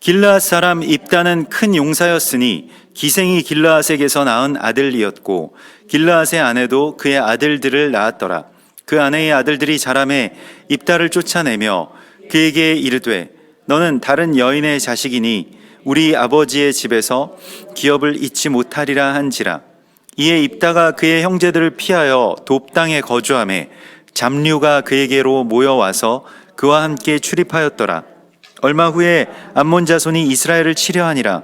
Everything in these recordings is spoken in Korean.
길르앗 사람 입다는 큰 용사였으니 기생이 길르앗에게서 낳은 아들이었고 길르앗의 아내도 그의 아들들을 낳았더라. 그 아내의 아들들이 자라매 입다를 쫓아내며 그에게 이르되 너는 다른 여인의 자식이니 우리 아버지의 집에서 기업을 잊지 못하리라 한지라. 이에 입다가 그의 형제들을 피하여 돕 땅에 거주하매 잡류가 그에게로 모여와서 그와 함께 출입하였더라. 얼마 후에 암몬 자손이 이스라엘을 치려하니라.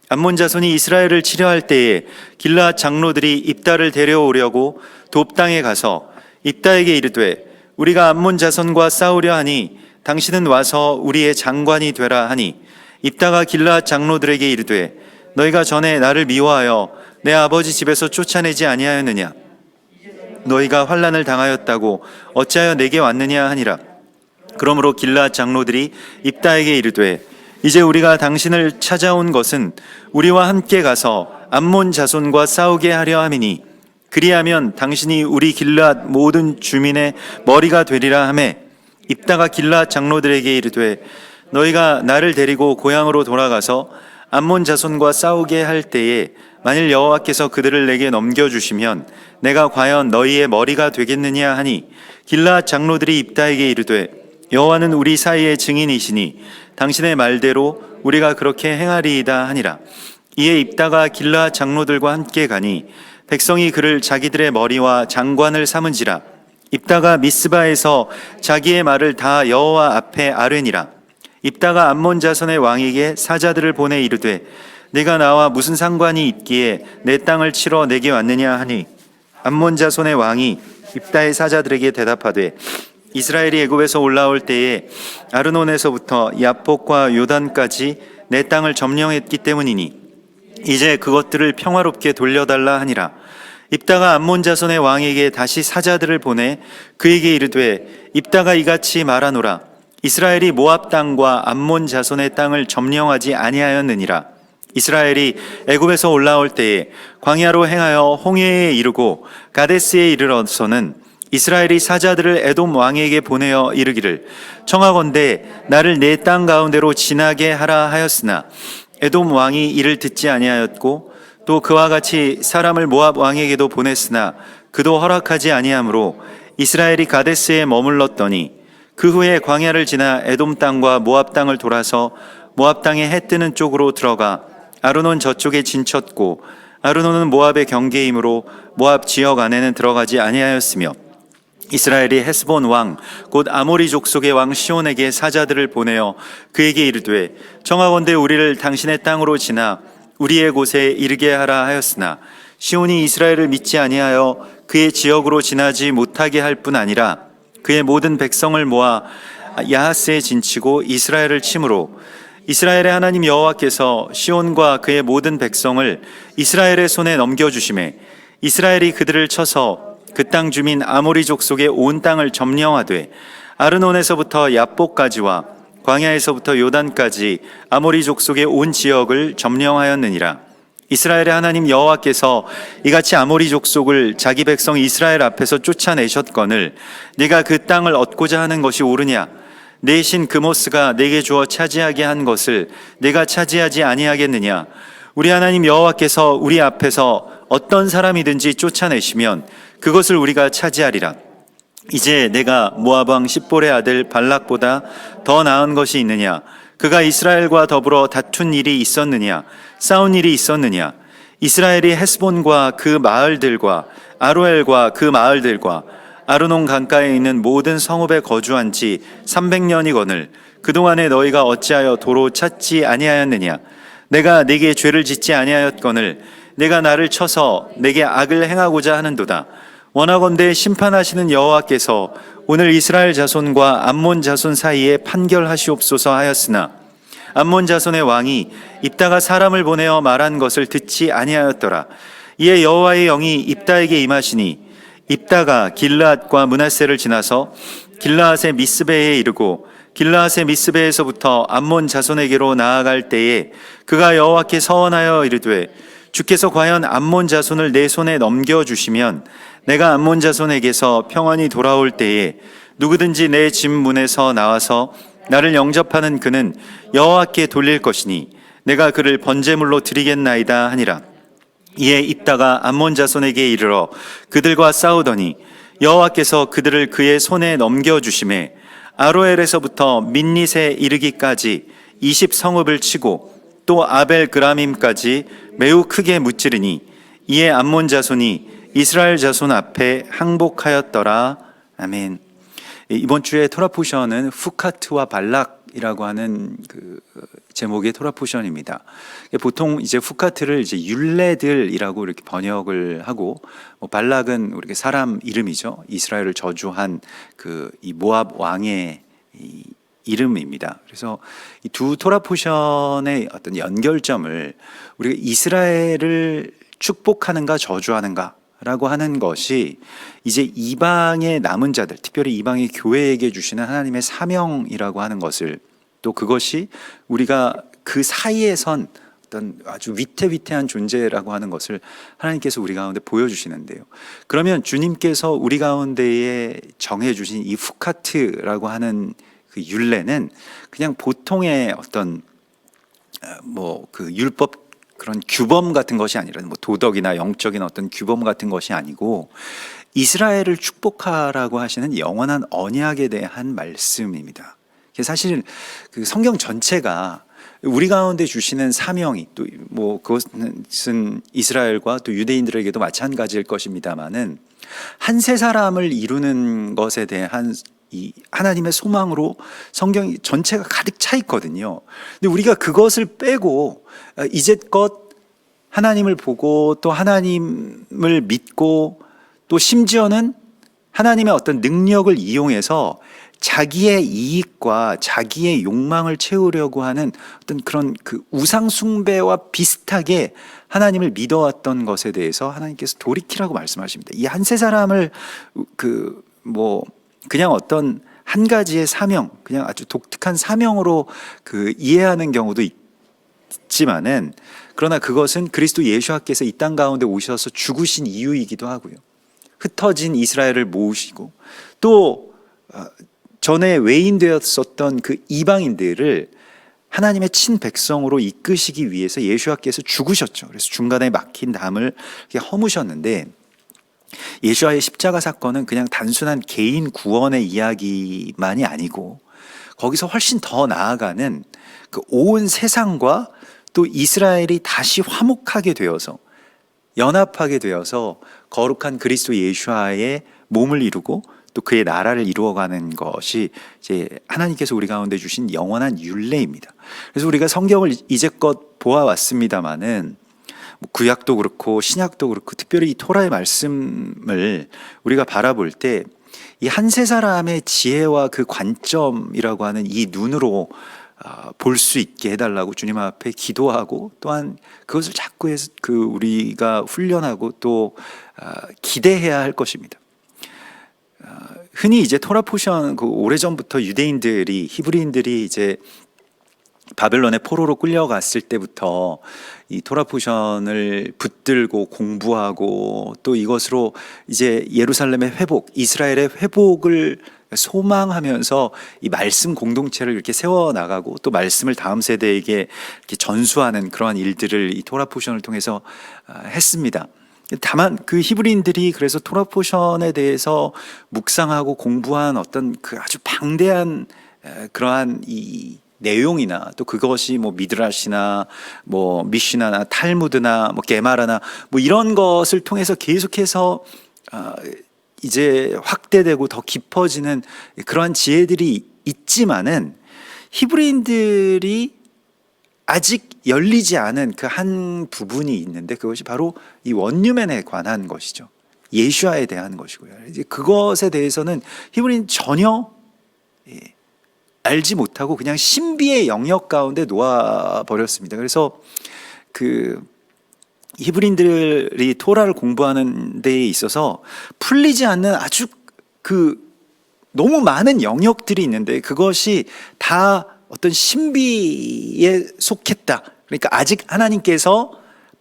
암몬 자손이 이스라엘을 치려할 때에 길르앗 장로들이 입다를 데려오려고 돕 땅에 가서 입다에게 이르되 우리가 암몬 자손과 싸우려 하니 당신은 와서 우리의 장관이 되라 하니 입다가 길르앗 장로들에게 이르되 너희가 전에 나를 미워하여 내 아버지 집에서 쫓아내지 아니하였느냐? 너희가 환난을 당하였다고 어찌하여 내게 왔느냐 하니라. 그러므로 길르앗 장로들이 입다에게 이르되 이제 우리가 당신을 찾아온 것은 우리와 함께 가서 암몬 자손과 싸우게 하려 함이니 그리하면 당신이 우리 길르앗 모든 주민의 머리가 되리라 하매 입다가 길르앗 장로들에게 이르되 너희가 나를 데리고 고향으로 돌아가서 암몬 자손과 싸우게 할 때에 만일 여호와께서 그들을 내게 넘겨주시면 내가 과연 너희의 머리가 되겠느냐 하니 길르앗 장로들이 입다에게 이르되 여호와는 우리 사이의 증인이시니 당신의 말대로 우리가 그렇게 행하리이다 하니라. 이에 입다가 길르앗 장로들과 함께 가니 백성이 그를 자기들의 머리와 장관을 삼은지라. 입다가 미스바에서 자기의 말을 다 여호와 앞에 아뢰니라. 입다가 암몬 자손의 왕에게 사자들을 보내 이르되 내가 나와 무슨 상관이 있기에 내 땅을 치러 내게 왔느냐 하니 암몬 자손의 왕이 입다의 사자들에게 대답하되 이스라엘이 애굽에서 올라올 때에 아르논에서부터 야복과 요단까지 내 땅을 점령했기 때문이니 이제 그것들을 평화롭게 돌려달라 하니라. 입다가 암몬 자손의 왕에게 다시 사자들을 보내 그에게 이르되 입다가 이같이 말하노라. 이스라엘이 모압 땅과 암몬 자손의 땅을 점령하지 아니하였느니라. 이스라엘이 애굽에서 올라올 때에 광야로 행하여 홍해에 이르고 가데스에 이르러서는 이스라엘이 사자들을 에돔 왕에게 보내어 이르기를 청하건대 나를 내 땅 가운데로 지나게 하라 하였으나 에돔 왕이 이를 듣지 아니하였고 또 그와 같이 사람을 모압 왕에게도 보냈으나 그도 허락하지 아니하므로 이스라엘이 가데스에 머물렀더니 그 후에 광야를 지나 에돔 땅과 모압 땅을 돌아서 모압 땅의 해 뜨는 쪽으로 들어가 아르논 저쪽에 진쳤고 아르논은 모압의 경계이므로 모압 지역 안에는 들어가지 아니하였으며 이스라엘이 헤스본 왕 곧 아모리 족속의 왕 시온에게 사자들을 보내어 그에게 이르되 청하건대 우리를 당신의 땅으로 지나 우리의 곳에 이르게 하라 하였으나 시온이 이스라엘을 믿지 아니하여 그의 지역으로 지나지 못하게 할 뿐 아니라 그의 모든 백성을 모아 야하스에 진치고 이스라엘을 치므로 이스라엘의 하나님 여호와께서 시온과 그의 모든 백성을 이스라엘의 손에 넘겨주시매 이스라엘이 그들을 쳐서 그 땅 주민 아모리 족속의 온 땅을 점령하되 아르논에서부터 야복까지와 광야에서부터 요단까지 아모리 족속의 온 지역을 점령하였느니라. 이스라엘의 하나님 여호와께서 이같이 아모리 족속을 자기 백성 이스라엘 앞에서 쫓아내셨거늘 네가 그 땅을 얻고자 하는 것이 옳으냐? 내 신 그모스가 내게 주어 차지하게 한 것을 내가 차지하지 아니하겠느냐? 우리 하나님 여호와께서 우리 앞에서 어떤 사람이든지 쫓아내시면 그것을 우리가 차지하리라. 이제 내가 모압 왕 십볼의 아들 발락보다 더 나은 것이 있느냐? 그가 이스라엘과 더불어 다툰 일이 있었느냐? 싸운 일이 있었느냐? 이스라엘이 헤스본과 그 마을들과 아로엘과 그 마을들과 아르논 강가에 있는 모든 성읍에 거주한 지 300년이거늘 그동안에 너희가 어찌하여 도로 찾지 아니하였느냐? 내가 네게 죄를 짓지 아니하였거늘 내가 나를 쳐서 내게 악을 행하고자 하는도다. 원하건대 심판하시는 여호와께서 오늘 이스라엘 자손과 암몬 자손 사이에 판결하시옵소서 하였으나 암몬 자손의 왕이 입다가 사람을 보내어 말한 것을 듣지 아니하였더라. 이에 여호와의 영이 입다에게 임하시니 입다가 길르앗과 므낫세를 지나서 길르앗의 미스베에 이르고 길르앗의 미스베에서부터 암몬 자손에게로 나아갈 때에 그가 여호와께 서원하여 이르되 주께서 과연 암몬 자손을 내 손에 넘겨주시면 내가 암몬 자손에게서 평안히 돌아올 때에 누구든지 내 집 문에서 나와서 나를 영접하는 그는 여호와께 돌릴 것이니 내가 그를 번제물로 드리겠나이다 하니라. 이에 입다가 암몬 자손에게 이르러 그들과 싸우더니 여호와께서 그들을 그의 손에 넘겨주심에 아로엘에서부터 민닛에 이르기까지 20성읍을 치고 또 아벨 그라밈까지 매우 크게 무찌르니 이에 암몬 자손이 이스라엘 자손 앞에 항복하였더라. 아멘. 이번 주에 토라 포션은 후카트와 발락이라고 하는 그 제목의 토라 포션입니다. 보통 이제 후카트를 이제 율례들이라고 이렇게 번역을 하고, 발락은 우리 사람 이름이죠. 이스라엘을 저주한 그 이 모압 왕의 이 이름입니다. 그래서 이 두 토라 포션의 어떤 연결점을 우리가 이스라엘을 축복하는가 저주하는가 라고 하는 것이 이제 이방의 남은 자들, 특별히 이방의 교회에게 주시는 하나님의 사명이라고 하는 것을, 또 그것이 우리가 그 사이에 선 어떤 아주 위태위태한 존재라고 하는 것을 하나님께서 우리 가운데 보여주시는데요. 그러면 주님께서 우리 가운데에 정해주신 이 후카트라고 하는 그 율례는 그냥 보통의 어떤 그 율법, 그런 규범 같은 것이 아니라 도덕이나 영적인 어떤 규범 같은 것이 아니고 이스라엘을 축복하라고 하시는 영원한 언약에 대한 말씀입니다. 사실 그 성경 전체가 우리 가운데 주시는 사명이, 또 그것은 이스라엘과 또 유대인들에게도 마찬가지일 것입니다만은 한 세 사람을 이루는 것에 대한 이 하나님의 소망으로 성경 전체가 가득 차 있거든요. 근데 우리가 그것을 빼고 이제껏 하나님을 보고 또 하나님을 믿고 또 심지어는 하나님의 어떤 능력을 이용해서 자기의 이익과 자기의 욕망을 채우려고 하는 어떤 그런 그 우상 숭배와 비슷하게 하나님을 믿어왔던 것에 대해서 하나님께서 돌이키라고 말씀하십니다. 이 한 세 사람을 그냥 어떤 한 가지의 사명, 그냥 아주 독특한 사명으로 그 이해하는 경우도 있지만은, 그러나 그것은 그리스도 예수께서 이 땅 가운데 오셔서 죽으신 이유이기도 하고요. 흩어진 이스라엘을 모으시고 또 전에 외인되었었던 그 이방인들을 하나님의 친백성으로 이끄시기 위해서 예수께서 죽으셨죠. 그래서 중간에 막힌 담을 이렇게 허무셨는데, 예수와의 십자가 사건은 그냥 단순한 개인 구원의 이야기만이 아니고 거기서 훨씬 더 나아가는 그 온 세상과 또 이스라엘이 다시 화목하게 되어서, 연합하게 되어서 거룩한 그리스도 예수와의 몸을 이루고 또 그의 나라를 이루어가는 것이 이제 하나님께서 우리 가운데 주신 영원한 율례입니다. 그래서 우리가 성경을 이제껏 보아왔습니다마는 구약도 그렇고 신약도 그렇고 특별히 이 토라의 말씀을 우리가 바라볼 때 이 한 세 사람의 지혜와 그 관점이라고 하는 이 눈으로 볼 수 있게 해달라고 주님 앞에 기도하고, 또한 그것을 자꾸 해서 우리가 훈련하고 또 기대해야 할 것입니다. 흔히 이제 토라 포션, 오래전부터 유대인들이, 히브리인들이 이제 바벨론의 포로로 끌려갔을 때부터 이 토라 포션을 붙들고 공부하고 또 이것으로 이제 예루살렘의 회복, 이스라엘의 회복을 소망하면서 이 말씀 공동체를 이렇게 세워나가고 또 말씀을 다음 세대에게 이렇게 전수하는 그러한 일들을 이 토라 포션을 통해서 했습니다. 다만 그 히브리인들이 그래서 토라 포션에 대해서 묵상하고 공부한 어떤 그 아주 방대한 그러한 이 내용이나 또 그것이 미드라시나 미시나나 탈무드나 게마라나 이런 것을 통해서 계속해서 이제 확대되고 더 깊어지는 그러한 지혜들이 있지만은, 히브리인들이 아직 열리지 않은 그 한 부분이 있는데 그것이 바로 이 원유맨에 관한 것이죠. 예수와에 대한 것이고요. 이제 그것에 대해서는 히브리인 전혀 알지 못하고 그냥 신비의 영역 가운데 놓아 버렸습니다. 그래서 그 히브리인들이 토라를 공부하는 데에 있어서 풀리지 않는 아주 너무 많은 영역들이 있는데 그것이 다 어떤 신비에 속했다. 그러니까 아직 하나님께서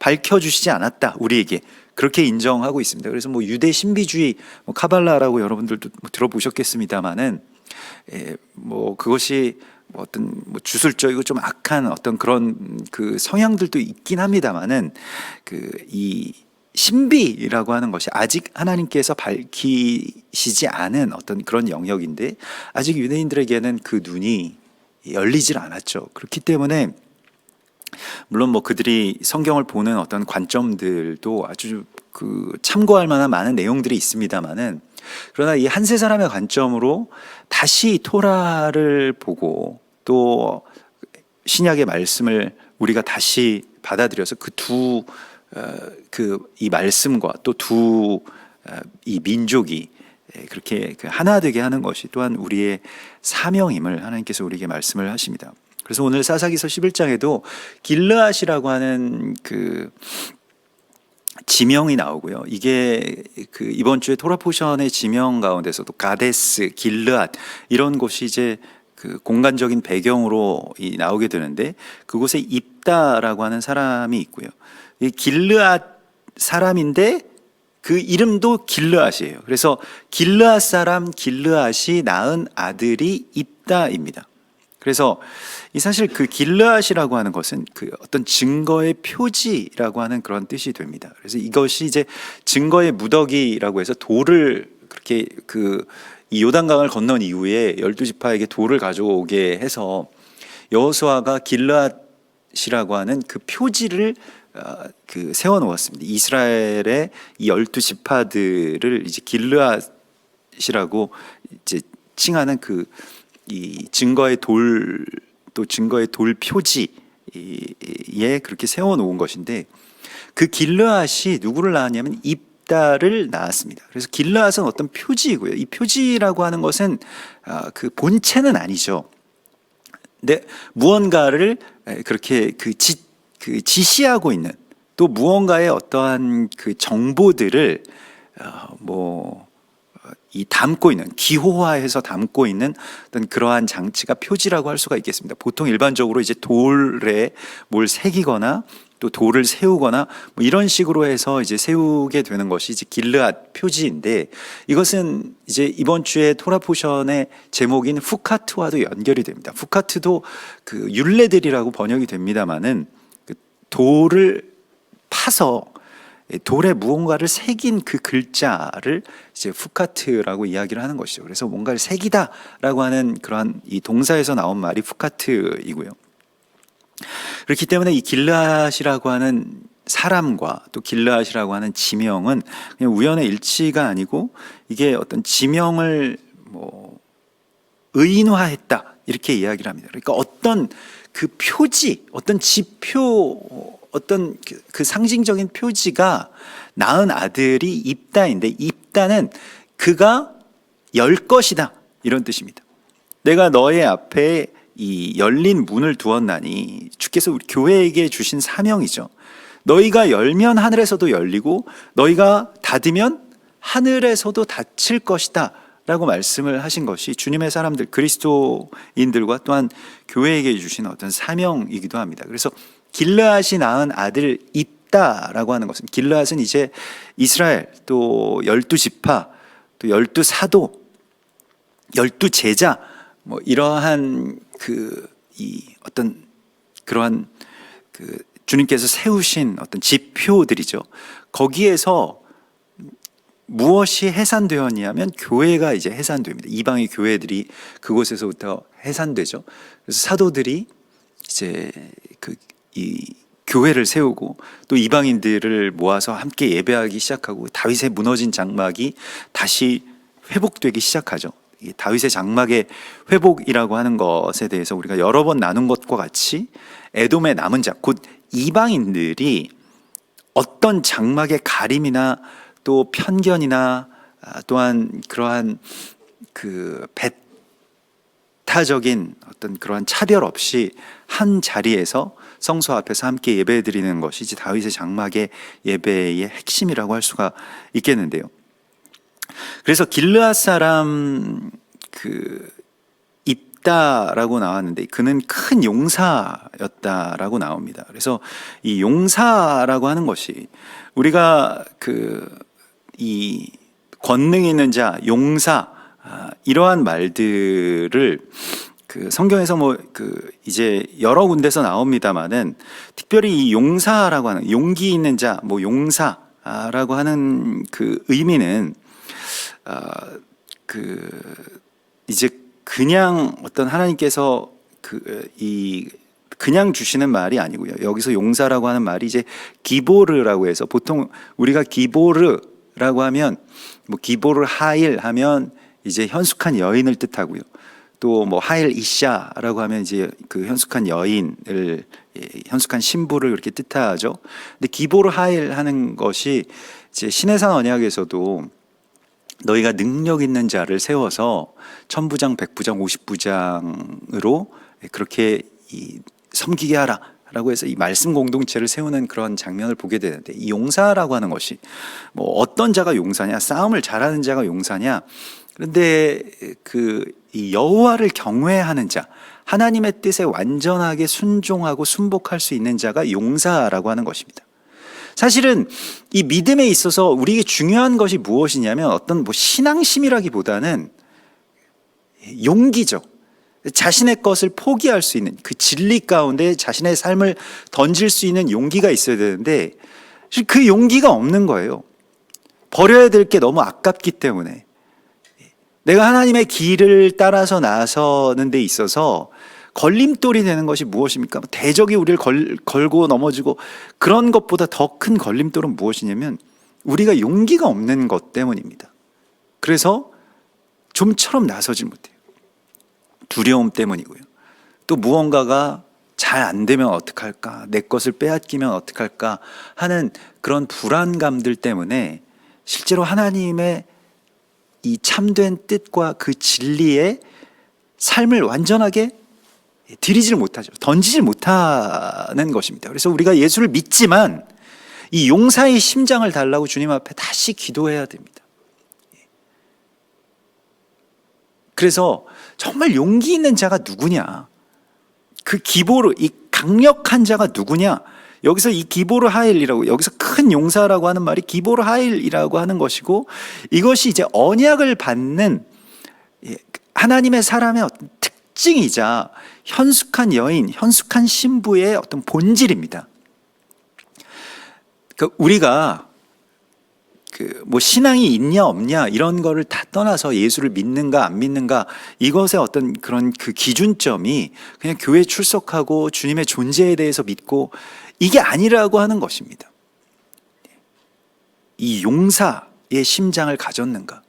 밝혀주시지 않았다, 우리에게. 그렇게 인정하고 있습니다. 그래서 유대 신비주의, 카발라라고 여러분들도 들어보셨겠습니다만은, 그것이 뭐 어떤 뭐 주술적이고 좀 악한 어떤 그런 그 성향들도 있긴 합니다만은 그 이 신비라고 하는 것이 아직 하나님께서 밝히시지 않은 어떤 그런 영역인데 아직 유대인들에게는 그 눈이 열리질 않았죠. 그렇기 때문에 물론 뭐 그들이 성경을 보는 어떤 관점들도 아주 그 참고할 만한 많은 내용들이 있습니다만은 그러나 이 한 세 사람의 관점으로 다시 토라를 보고 또 신약의 말씀을 우리가 다시 받아들여서 이 말씀과 또 이 민족이 그렇게 그 하나 되게 하는 것이 또한 우리의 사명임을 하나님께서 우리에게 말씀을 하십니다. 그래서 오늘 사사기서 11장에도 길르앗이라고 하는 그 지명이 나오고요. 이게 그 이번 주에 토라 포션의 지명 가운데서도 가데스, 길르앗 이런 곳이 이제 그 공간적인 배경으로 나오게 되는데 그곳에 입다라고 하는 사람이 있고요. 이 길르앗 사람인데 그 이름도 길르앗이에요. 그래서 길르앗 사람 길르앗이 낳은 아들이 입다입니다. 그래서 이 사실 그 길르앗이라고 하는 것은 그 어떤 증거의 표지라고 하는 그런 뜻이 됩니다. 그래서 이것이 이제 증거의 무더기라고 해서 돌을 그렇게 이 요단강을 건넌 이후에 12지파에게 돌을 가져오게 해서 여호수아가 길르앗이라고 하는 그 표지를 세워 놓았습니다. 이스라엘의 이 12지파들을 이제 길르앗이라고 이제 칭하는 이 증거의 돌, 또 증거의 돌 표지에 그렇게 세워 놓은 것인데 그 길르앗이 누구를 낳았냐면 입다를 낳았습니다. 그래서 길르앗은 어떤 표지이고요. 이 표지라고 하는 것은 그 본체는 아니죠. 근데 무언가를 그렇게 지시하고 있는 또 무언가의 어떠한 그 정보들을 담고 있는 기호화해서 담고 있는 어떤 그러한 장치가 표지라고 할 수가 있겠습니다. 보통 일반적으로 이제 돌에 뭘 새기거나 또 돌을 세우거나 뭐 이런 식으로 해서 이제 세우게 되는 것이 이제 길르앗 표지인데 이것은 이제 이번 주에 토라 포션의 제목인 후카트와도 연결이 됩니다. 후카트도 그 율례들이라고 번역이 됩니다만은 그 돌을 파서 돌에 무언가를 새긴 그 글자를 이제 후카트라고 이야기를 하는 것이죠. 그래서 뭔가를 새기다라고 하는 그러한 이 동사에서 나온 말이 후카트이고요. 그렇기 때문에 이 길르앗이라고 하는 사람과 또 길르앗이라고 하는 지명은 그냥 우연의 일치가 아니고 이게 어떤 지명을 의인화했다 이렇게 이야기를 합니다. 그러니까 어떤 그 표지, 어떤 지표, 어떤 그 상징적인 표지가 낳은 아들이 입다인데 입다는 그가 열 것이다 이런 뜻입니다. 내가 너의 앞에 이 열린 문을 두었나니 주께서 우리 교회에게 주신 사명이죠. 너희가 열면 하늘에서도 열리고 너희가 닫으면 하늘에서도 닫힐 것이다 라고 말씀을 하신 것이 주님의 사람들 그리스도인들과 또한 교회에게 주신 어떤 사명이기도 합니다. 그래서 길르앗이 낳은 아들 입다라고 하는 것은 길르앗은 이제 이스라엘 또 12지파 또 12사도 12제자 뭐 이러한 어떤 그러한 주님께서 세우신 어떤 지표들이죠. 거기에서 무엇이 해산되었냐면 교회가 이제 해산됩니다. 이방의 교회들이 그곳에서부터 해산되죠. 그래서 사도들이 이제 이 교회를 세우고 또 이방인들을 모아서 함께 예배하기 시작하고 다윗의 무너진 장막이 다시 회복되기 시작하죠. 이 다윗의 장막의 회복이라고 하는 것에 대해서 우리가 여러 번 나눈 것과 같이 에돔의 남은 자, 곧 이방인들이 어떤 장막의 가림이나 또 편견이나 또한 그러한 배타적인 어떤 그러한 차별 없이 한 자리에서 성소 앞에서 함께 예배드리는 것이 이제 다윗의 장막의 예배의 핵심이라고 할 수가 있겠는데요. 그래서 길르앗 사람 입다라고 나왔는데 그는 큰 용사였다라고 나옵니다. 그래서 이 용사라고 하는 것이 우리가 이 권능 있는 자, 용사 이러한 말들을 그 성경에서 이제 여러 군데서 나옵니다만은 특별히 이 용사라고 하는 용기 있는 자, 용사라고 하는 그 의미는 이제 그냥 어떤 하나님께서 그냥 주시는 말이 아니고요. 여기서 용사라고 하는 말이 이제 기보르라고 해서 보통 우리가 기보르라고 하면 기보르 하일 하면 이제 현숙한 여인을 뜻하고요. 또 하일 이샤라고 하면 이제 그 현숙한 여인을 현숙한 신부를 이렇게 뜻하죠. 근데 기보르 하일 하는 것이 이제 신해산 언약에서도 너희가 능력 있는 자를 세워서 천부장, 백부장, 50부장으로 그렇게 섬기게 하라 라고 해서 이 말씀 공동체를 세우는 그런 장면을 보게 되는데, 이 용사라고 하는 것이 어떤 자가 용사냐, 싸움을 잘하는 자가 용사냐. 그런데 이 여호와를 경외하는 자, 하나님의 뜻에 완전하게 순종하고 순복할 수 있는 자가 용사라고 하는 것입니다. 사실은 이 믿음에 있어서 우리에게 중요한 것이 무엇이냐면 어떤 신앙심이라기보다는 용기죠. 자신의 것을 포기할 수 있는 그 진리 가운데 자신의 삶을 던질 수 있는 용기가 있어야 되는데 그 용기가 없는 거예요. 버려야 될 게 너무 아깝기 때문에. 내가 하나님의 길을 따라서 나서는 데 있어서 걸림돌이 되는 것이 무엇입니까? 대적이 우리를 걸고 넘어지고 그런 것보다 더 큰 걸림돌은 무엇이냐면 우리가 용기가 없는 것 때문입니다. 그래서 좀처럼 나서질 못해요. 두려움 때문이고요. 또 무언가가 잘 안 되면 어떡할까, 내 것을 빼앗기면 어떡할까 하는 그런 불안감들 때문에 실제로 하나님의 이 참된 뜻과 그 진리의 삶을 완전하게 드리질 못하죠. 던지질 못하는 것입니다. 그래서 우리가 예수를 믿지만 이 용사의 심장을 달라고 주님 앞에 다시 기도해야 됩니다. 그래서 정말 용기 있는 자가 누구냐, 그 기보르, 이 강력한 자가 누구냐. 여기서 이 기보르 하일이라고, 여기서 큰 용사라고 하는 말이 기보르 하일이라고 하는 것이고, 이것이 이제 언약을 받는 하나님의 사람의 어떤 특징이자 현숙한 여인, 현숙한 신부의 어떤 본질입니다. 그러니까 우리가 신앙이 있냐 없냐 이런 거를 다 떠나서 예수를 믿는가 안 믿는가, 이것의 어떤 그런 그 기준점이 그냥 교회 출석하고 주님의 존재에 대해서 믿고 이게 아니라고 하는 것입니다. 이 용사의 심장을 가졌는가,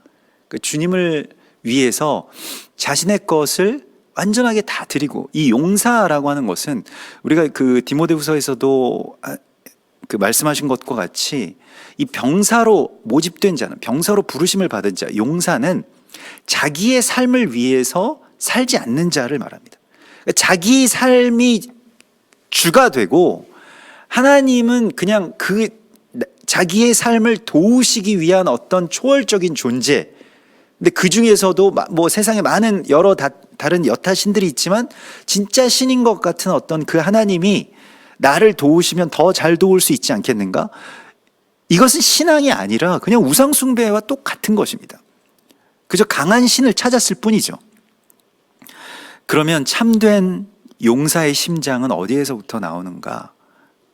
주님을 위해서 자신의 것을 완전하게 다 드리고, 이 용사라고 하는 것은 우리가 그 디모데후서에서도 말씀하신 것과 같이 이 병사로 모집된 자는, 병사로 부르심을 받은 자, 용사는 자기의 삶을 위해서 살지 않는 자를 말합니다. 자기 삶이 주가 되고 하나님은 그냥 자기의 삶을 도우시기 위한 어떤 초월적인 존재. 근데 그 중에서도 세상에 많은 여러 다른 여타 신들이 있지만 진짜 신인 것 같은 어떤 그 하나님이 나를 도우시면 더 잘 도울 수 있지 않겠는가? 이것은 신앙이 아니라 그냥 우상숭배와 똑같은 것입니다. 그저 강한 신을 찾았을 뿐이죠. 그러면 참된 용사의 심장은 어디에서부터 나오는가?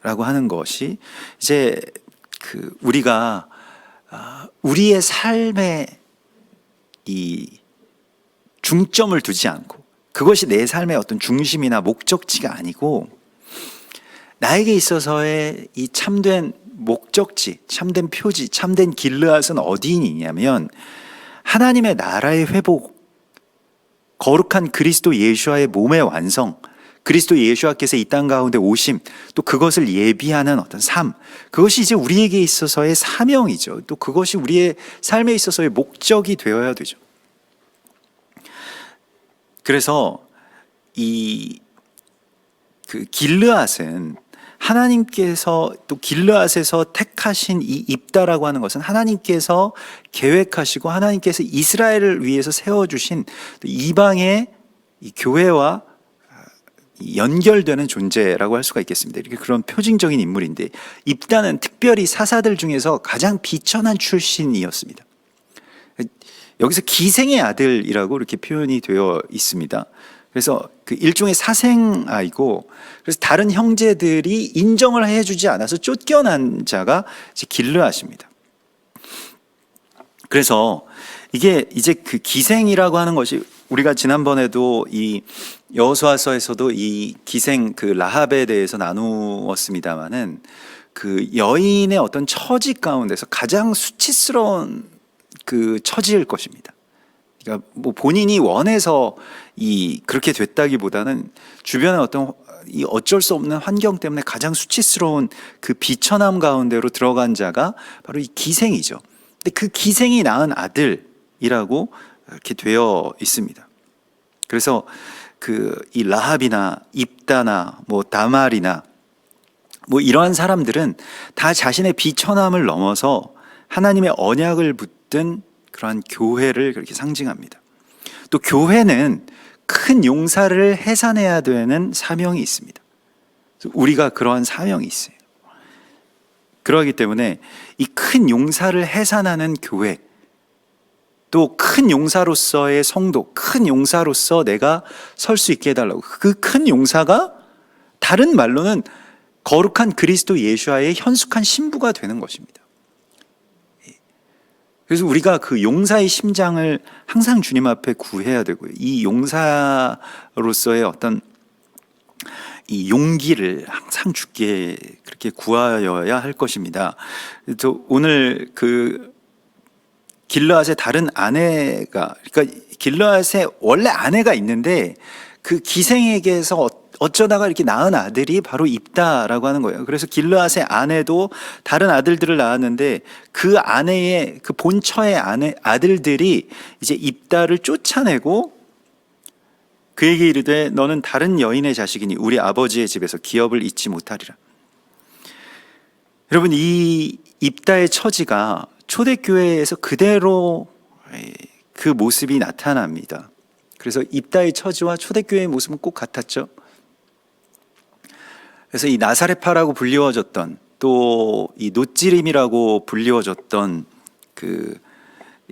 라고 하는 것이 이제 우리가 우리의 삶에 이 중점을 두지 않고, 그것이 내 삶의 어떤 중심이나 목적지가 아니고 나에게 있어서의 이 참된 목적지, 참된 표지, 참된 길르앗은 어디이냐면 하나님의 나라의 회복, 거룩한 그리스도 예수와의 몸의 완성, 그리스도 예수와께서 이 땅 가운데 오심, 또 그것을 예비하는 어떤 삶, 그것이 이제 우리에게 있어서의 사명이죠. 또 그것이 우리의 삶에 있어서의 목적이 되어야 되죠. 그래서 그 길르앗은 하나님께서, 또 길르앗에서 택하신 이 입다라고 하는 것은 하나님께서 계획하시고 하나님께서 이스라엘을 위해서 세워주신 이방의 이 교회와 연결되는 존재라고 할 수가 있겠습니다. 이렇게 그런 표징적인 인물인데, 입다는 특별히 사사들 중에서 가장 비천한 출신이었습니다. 여기서 기생의 아들이라고 이렇게 표현이 되어 있습니다. 그래서 그 일종의 사생아이고, 그래서 다른 형제들이 인정을 해주지 않아서 쫓겨난 자가 이제 길르앗입니다. 그래서 이게 이제 그 기생이라고 하는 것이, 우리가 지난번에도 이 여호수아서에서도 이 기생 그 라합에 대해서 나누었습니다마는, 그 여인의 어떤 처지 가운데서 가장 수치스러운 그 처지일 것입니다. 그러니까 뭐 본인이 원해서 그렇게 됐다기보다는 주변의 어떤 이 어쩔 수 없는 환경 때문에 가장 수치스러운 그 비천함 가운데로 들어간 자가 바로 이 기생이죠. 근데 그 기생이 낳은 아들이라고 이렇게 되어 있습니다. 그래서 그 이 라합이나 입다나 뭐 다말이나 뭐 이러한 사람들은 다 자신의 비천함을 넘어서 하나님의 언약을 붙든 그러한 교회를 그렇게 상징합니다. 또 교회는 큰 용사를 해산해야 되는 사명이 있습니다. 우리가 그러한 사명이 있어요. 그러기 때문에 이 큰 용사를 해산하는 교회, 또 큰 용사로서의 성도, 큰 용사로서 내가 설 수 있게 해달라고. 그 큰 용사가 다른 말로는 거룩한 그리스도 예수와의 현숙한 신부가 되는 것입니다. 그래서 우리가 그 용사의 심장을 항상 주님 앞에 구해야 되고요. 이 용사로서의 어떤 이 용기를 항상 주께 그렇게 구하여야 할 것입니다. 또 오늘 그 길르앗의 다른 아내가, 그러니까 길르앗의 원래 아내가 있는데 그 기생에게서 어쩌다가 이렇게 낳은 아들이 바로 입다라고 하는 거예요. 그래서 길르앗의 아내도 다른 아들들을 낳았는데 그 아내의 그 본처의 아들들이 이제 입다를 쫓아내고 그에게 이르되 너는 다른 여인의 자식이니 우리 아버지의 집에서 기업을 잊지 못하리라. 여러분, 이 입다의 처지가 초대교회에서 그대로 그 모습이 나타납니다. 그래서 입다의 처지와 초대교회의 모습은 꼭 같았죠. 그래서 이 나사렛파라고 불리워졌던, 또 이 노찌림이라고 불리워졌던 그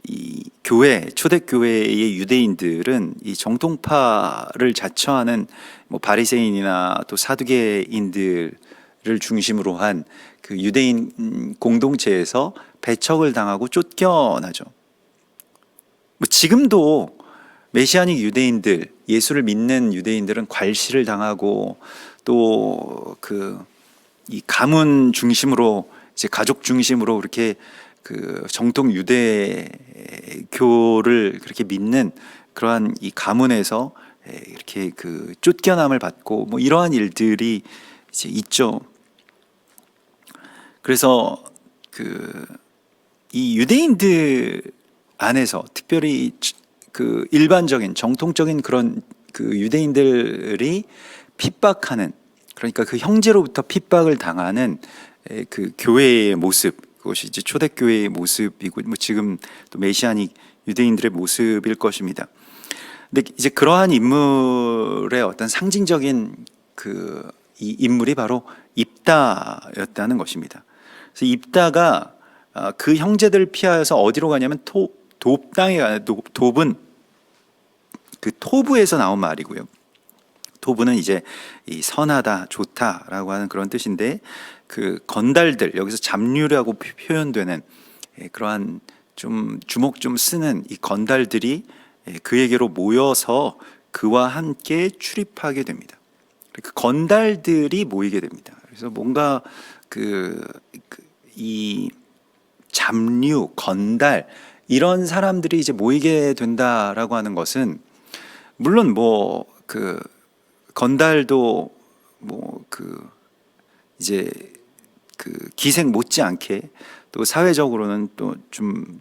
이 교회, 초대교회의 유대인들은 이 정통파를 자처하는 뭐 바리새인이나 또 사두개인들을 중심으로 한 그 유대인 공동체에서 배척을 당하고 쫓겨나죠. 뭐 지금도 메시아닉 유대인들, 예수를 믿는 유대인들은 괄시를 당하고 또 그 이 가문 중심으로, 이제 가족 중심으로 이렇게 그 정통 유대교를 그렇게 믿는 그러한 이 가문에서 이렇게 그 쫓겨남을 받고 뭐 이러한 일들이 이제 있죠. 그래서 그 이 유대인들 안에서 특별히 그 일반적인 정통적인 그런 그 유대인들이 핍박하는, 그러니까 그 형제로부터 핍박을 당하는 그 교회의 모습, 그것이 이제 초대교회의 모습이고 뭐 지금 또 메시아닉 유대인들의 모습일 것입니다. 근데 이제 그러한 인물의 어떤 상징적인 그 이 인물이 바로 입다였다는 것입니다. 그래서 입다가 그 형제들을 피하여서 어디로 가냐면 돕 땅에 가요. 돕은 그 토부에서 나온 말이고요. 토부는 이제 이 선하다, 좋다라고 하는 그런 뜻인데, 그 건달들, 여기서 잡류라고 표현되는 그러한 좀 주목 좀 쓰는 이 건달들이 그에게로 모여서 그와 함께 출입하게 됩니다. 그 건달들이 모이게 됩니다. 그래서 뭔가 이 잡류, 건달 이런 사람들이 이제 모이게 된다라고 하는 것은, 물론 뭐 그 건달도 뭐 그 이제 그 기생 못지않게 또 사회적으로는 또 좀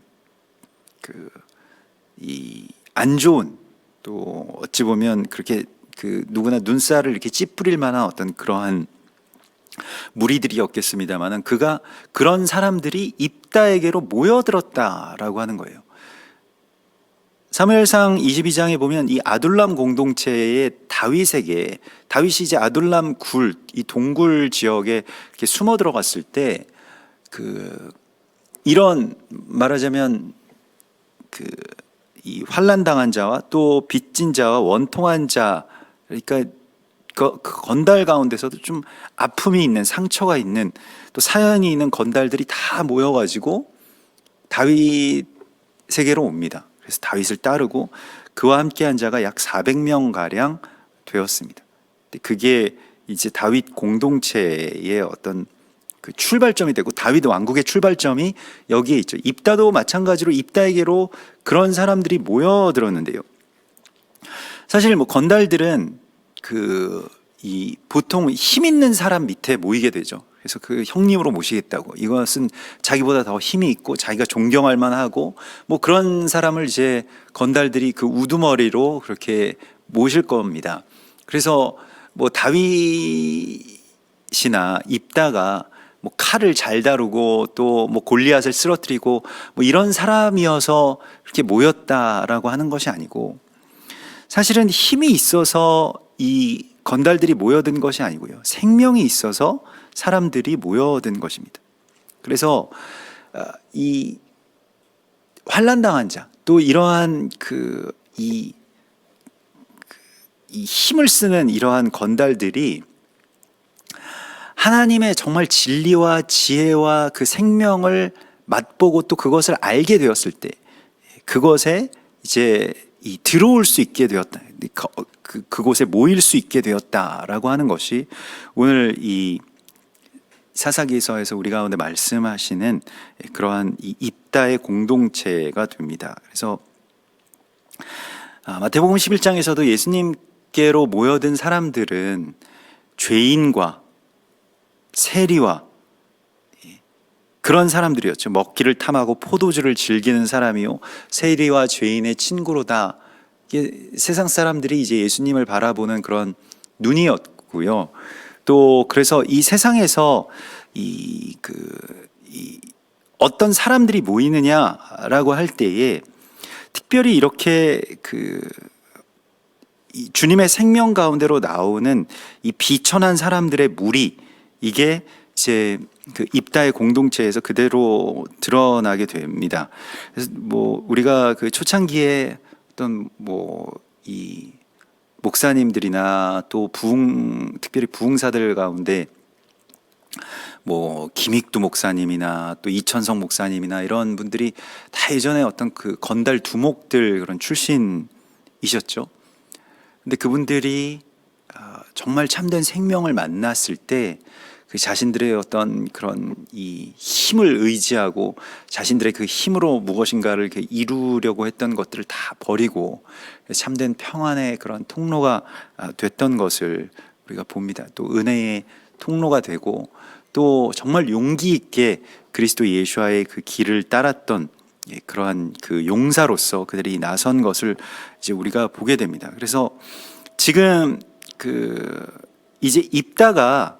그 이 안 좋은, 또 어찌 보면 그렇게 그 누구나 눈살을 이렇게 찌푸릴 만한 어떤 그러한 무리들이었겠습니다만은, 그런 사람들이 입다에게로 모여들었다라고 하는 거예요. 사무엘상 22장에 보면 이 아둘람 공동체의 다윗이 이제 아둘람 굴, 이 동굴 지역에 이렇게 숨어 들어갔을 때 이런 말하자면 이 환난 당한 자와 또 빚진 자와 원통한 자, 그러니까 그 건달 가운데서도 좀 아픔이 있는, 상처가 있는, 또 사연이 있는 건달들이 다 모여가지고 다윗에게로 옵니다. 그래서 다윗을 따르고 그와 함께한 자가 약 400명 가량 되었습니다. 그게 이제 다윗 공동체의 어떤 그 출발점이 되고 다윗 왕국의 출발점이 여기에 있죠. 입다도 마찬가지로 입다에게로 그런 사람들이 모여들었는데요. 사실 뭐 건달들은 이 보통 힘 있는 사람 밑에 모이게 되죠. 그래서 그 형님으로 모시겠다고, 이것은 자기보다 더 힘이 있고 자기가 존경할 만하고 뭐 그런 사람을 이제 건달들이 그 우두머리로 그렇게 모실 겁니다. 그래서 뭐 다윗이나 입다가 뭐 칼을 잘 다루고 또 뭐 골리앗을 쓰러뜨리고 뭐 이런 사람이어서 그렇게 모였다라고 하는 것이 아니고, 사실은 힘이 있어서 이 건달들이 모여든 것이 아니고요, 생명이 있어서 사람들이 모여든 것입니다. 그래서 이 환난 당한 자, 또 이러한 이 힘을 쓰는 이러한 건달들이 하나님의 정말 진리와 지혜와 그 생명을 맛보고 또 그것을 알게 되었을 때 그것에 이제 들어올 수 있게 되었다, 그곳에 모일 수 있게 되었다라고 하는 것이 오늘 이 사사기서에서 우리 가운데 말씀하시는 그러한 이 입다의 공동체가 됩니다. 그래서 마태복음 11장에서도 예수님께로 모여든 사람들은 죄인과 세리와 그런 사람들이었죠. 먹기를 탐하고 포도주를 즐기는 사람이요, 세리와 죄인의 친구로다. 세상 사람들이 이제 예수님을 바라보는 그런 눈이었고요. 또 그래서 이 세상에서 어떤 사람들이 모이느냐라고 할 때에 특별히 이렇게 이 주님의 생명 가운데로 나오는 이 비천한 사람들의 무리, 이게 이제 그 입다의 공동체에서 그대로 드러나게 됩니다. 그래서 뭐 우리가 그 초창기에 어떤 뭐 이 목사님들이나 또 특별히 부흥사들 가운데 뭐 김익두 목사님이나 또 이천성 목사님이나 이런 분들이 다 예전에 어떤 그 건달 두목들 그런 출신이셨죠. 근데 그분들이 정말 참된 생명을 만났을 때 그 자신들의 어떤 그런 이 힘을 의지하고 자신들의 그 힘으로 무엇인가를 이렇게 이루려고 했던 것들을 다 버리고 참된 평안의 그런 통로가 됐던 것을 우리가 봅니다. 또 은혜의 통로가 되고 또 정말 용기 있게 그리스도 예수와의 그 길을 따랐던 그러한 그 용사로서 그들이 나선 것을 이제 우리가 보게 됩니다. 그래서 지금 이제 입다가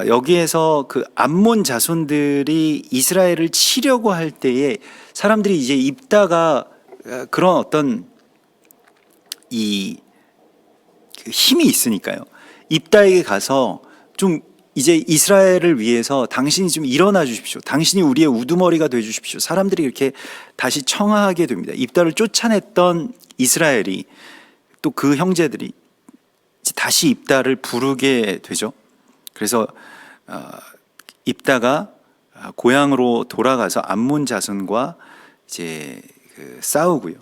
여기에서 그 암몬 자손들이 이스라엘을 치려고 할 때에 사람들이 이제 입다가 그런 어떤 그 힘이 있으니까요, 입다에게 가서 좀 이제 이스라엘을 위해서 당신이 좀 일어나 주십시오, 당신이 우리의 우두머리가 돼 주십시오. 사람들이 이렇게 다시 청하게 됩니다. 입다를 쫓아냈던 이스라엘이 또 그 형제들이 다시 입다를 부르게 되죠. 그래서 입다가 고향으로 돌아가서 암몬 자손과 이제 싸우고요.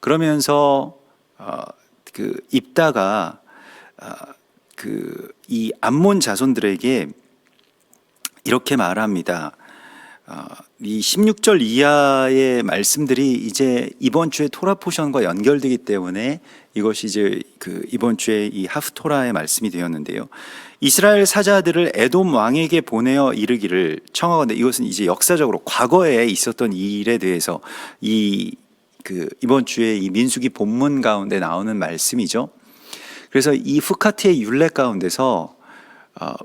그러면서 그 입다가 이 암몬 자손들에게 이렇게 말합니다. 이 16절 이하의 말씀들이 이제 이번 주에 토라 포션과 연결되기 때문에 이것이 이제 이번 주에 이 하프토라의 말씀이 되었는데요. 이스라엘 사자들을 에돔 왕에게 보내어 이르기를 청하건대, 이것은 이제 역사적으로 과거에 있었던 일에 대해서 이번 주에 이 민수기 본문 가운데 나오는 말씀이죠. 그래서 이 후카티의 율례 가운데서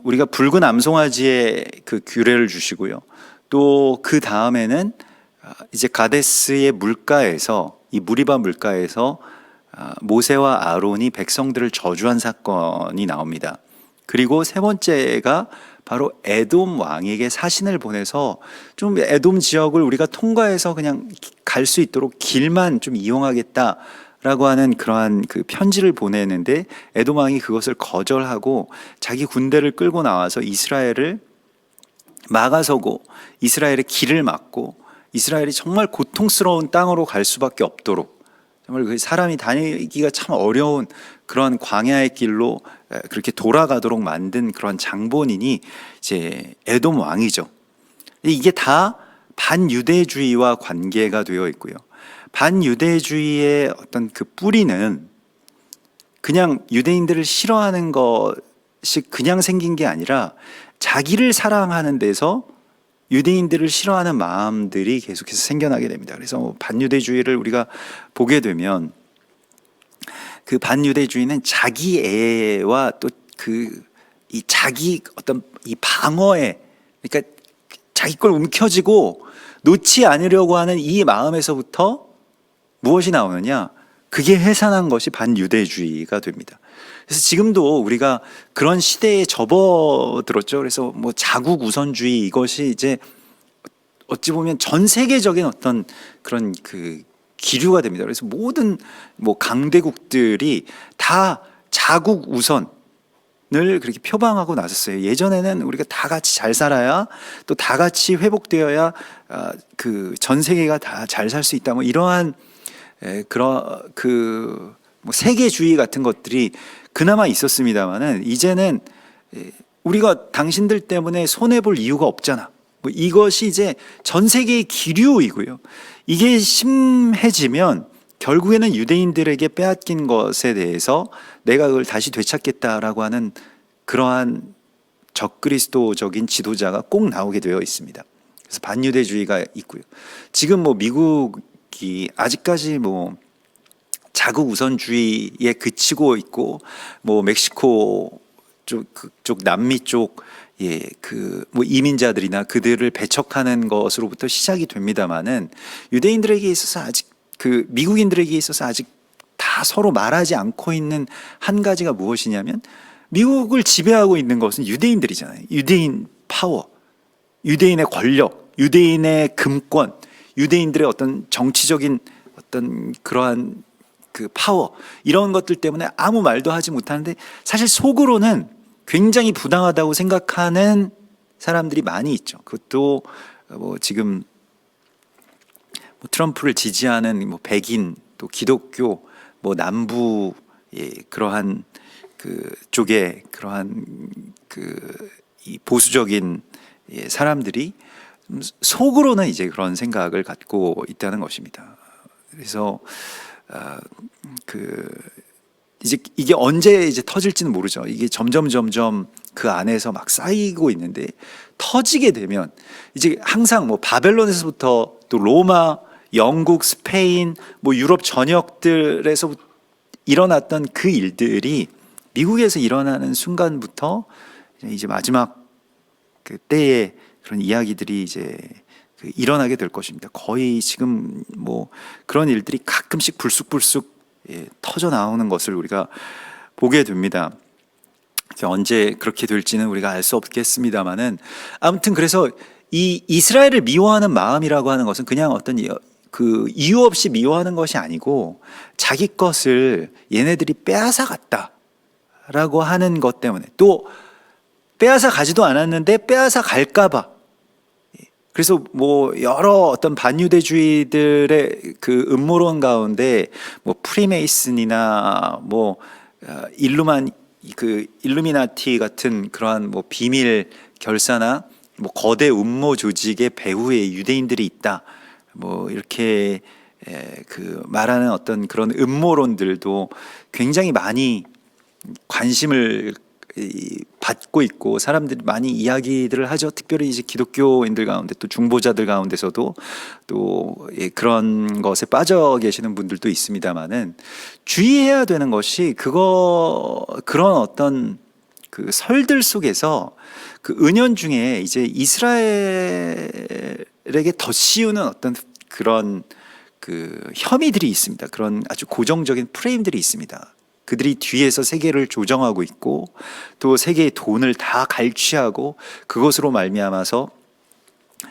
우리가 붉은 암송아지의 그 규례를 주시고요. 또 그 다음에는 이제 가데스의 물가에서, 이 무리바 물가에서 모세와 아론이 백성들을 저주한 사건이 나옵니다. 그리고 세 번째가 바로 에돔 왕에게 사신을 보내서 좀 에돔 지역을 우리가 통과해서 그냥 갈 수 있도록 길만 좀 이용하겠다라고 하는 그러한 그 편지를 보내는데, 에돔 왕이 그것을 거절하고 자기 군대를 끌고 나와서 이스라엘을 막아서고 이스라엘의 길을 막고 이스라엘이 정말 고통스러운 땅으로 갈 수밖에 없도록, 정말 그 사람이 다니기가 참 어려운 그런 광야의 길로 그렇게 돌아가도록 만든 그런 장본인이 이제 에돔 왕이죠. 이게 다 반유대주의와 관계가 되어 있고요. 반유대주의의 어떤 그 뿌리는 그냥 유대인들을 싫어하는 것이 그냥 생긴 게 아니라 자기를 사랑하는 데서 유대인들을 싫어하는 마음들이 계속해서 생겨나게 됩니다. 그래서 반유대주의를 우리가 보게 되면 그 반유대주의는 자기 애와 또 이 자기 어떤 이 방어에, 그러니까 자기 걸 움켜쥐고 놓지 않으려고 하는 이 마음에서부터 무엇이 나오느냐? 그게 해산한 것이 반유대주의가 됩니다. 그래서 지금도 우리가 그런 시대에 접어들었죠. 그래서 뭐 자국 우선주의, 이것이 이제 어찌 보면 전 세계적인 어떤 그런 그 기류가 됩니다. 그래서 모든 뭐 강대국들이 다 자국 우선을 그렇게 표방하고 나섰어요. 예전에는 우리가 다 같이 잘 살아야, 또 다 같이 회복되어야 그 전 세계가 다 잘 살 수 있다, 뭐 이러한 그런 그 뭐 세계주의 같은 것들이 그나마 있었습니다만은, 이제는 우리가 당신들 때문에 손해 볼 이유가 없잖아, 뭐 이것이 이제 전 세계의 기류이고요. 이게 심해지면 결국에는 유대인들에게 빼앗긴 것에 대해서 내가 그걸 다시 되찾겠다라고 하는 그러한 적그리스도적인 지도자가 꼭 나오게 되어 있습니다. 그래서 반유대주의가 있고요. 지금 뭐 미국이 아직까지 뭐 자국 우선주의에 그치고 있고, 뭐 멕시코 쪽, 그쪽 남미 쪽 그 뭐 이민자들이나 그들을 배척하는 것으로부터 시작이 됩니다만은, 유대인들에게 있어서 아직 그 미국인들에게 있어서 아직 다 서로 말하지 않고 있는 한 가지가 무엇이냐면, 미국을 지배하고 있는 것은 유대인들이잖아요. 유대인 파워, 유대인의 권력, 유대인의 금권, 유대인들의 어떤 정치적인 어떤 그러한 그 파워, 이런 것들 때문에 아무 말도 하지 못하는데, 사실 속으로는 굉장히 부당하다고 생각하는 사람들이 많이 있죠. 그것도 뭐 지금 뭐 트럼프를 지지하는 뭐 백인, 또 기독교, 뭐 남부 그러한 그 쪽에 그러한 그 이 보수적인 사람들이 속으로는 이제 그런 생각을 갖고 있다는 것입니다. 그래서 그 이제 이게 언제 이제 터질지는 모르죠. 이게 점점 그 안에서 막 쌓이고 있는데, 터지게 되면 이제 항상 뭐 바벨론에서부터 또 로마, 영국, 스페인, 뭐 유럽 전역들에서 일어났던 그 일들이 미국에서 일어나는 순간부터 이제 마지막 그 때에 그런 이야기들이 이제 일어나게 될 것입니다. 거의 지금 뭐 그런 일들이 가끔씩 불쑥불쑥 터져 나오는 것을 우리가 보게 됩니다. 언제 그렇게 될지는 우리가 알 수 없겠습니다만은, 아무튼 그래서 이 이스라엘을 미워하는 마음이라고 하는 것은 그냥 어떤 그 이유 없이 미워하는 것이 아니고, 자기 것을 얘네들이 빼앗아 갔다라고 하는 것 때문에, 또 빼앗아 가지도 않았는데 빼앗아 갈까봐, 그래서 뭐 여러 어떤 반유대주의들의 그 음모론 가운데 뭐 프리메이슨이나 뭐 일루미나티 같은 그러한 뭐 비밀 결사나 뭐 거대 음모 조직의 배후에 유대인들이 있다, 뭐 이렇게 그 말하는 어떤 그런 음모론들도 굉장히 많이 관심을 받고 있고, 사람들이 많이 이야기들을 하죠. 특별히 이제 기독교인들 가운데, 또 중보자들 가운데서도 또 그런 것에 빠져 계시는 분들도 있습니다만은, 주의해야 되는 것이 그런 어떤 그 설들 속에서 그 은연중에 이제 이스라엘에게 덧씌우는 어떤 그런 그 혐의들이 있습니다. 그런 아주 고정적인 프레임들이 있습니다. 그들이 뒤에서 세계를 조정하고 있고 또 세계의 돈을 다 갈취하고 그것으로 말미암아서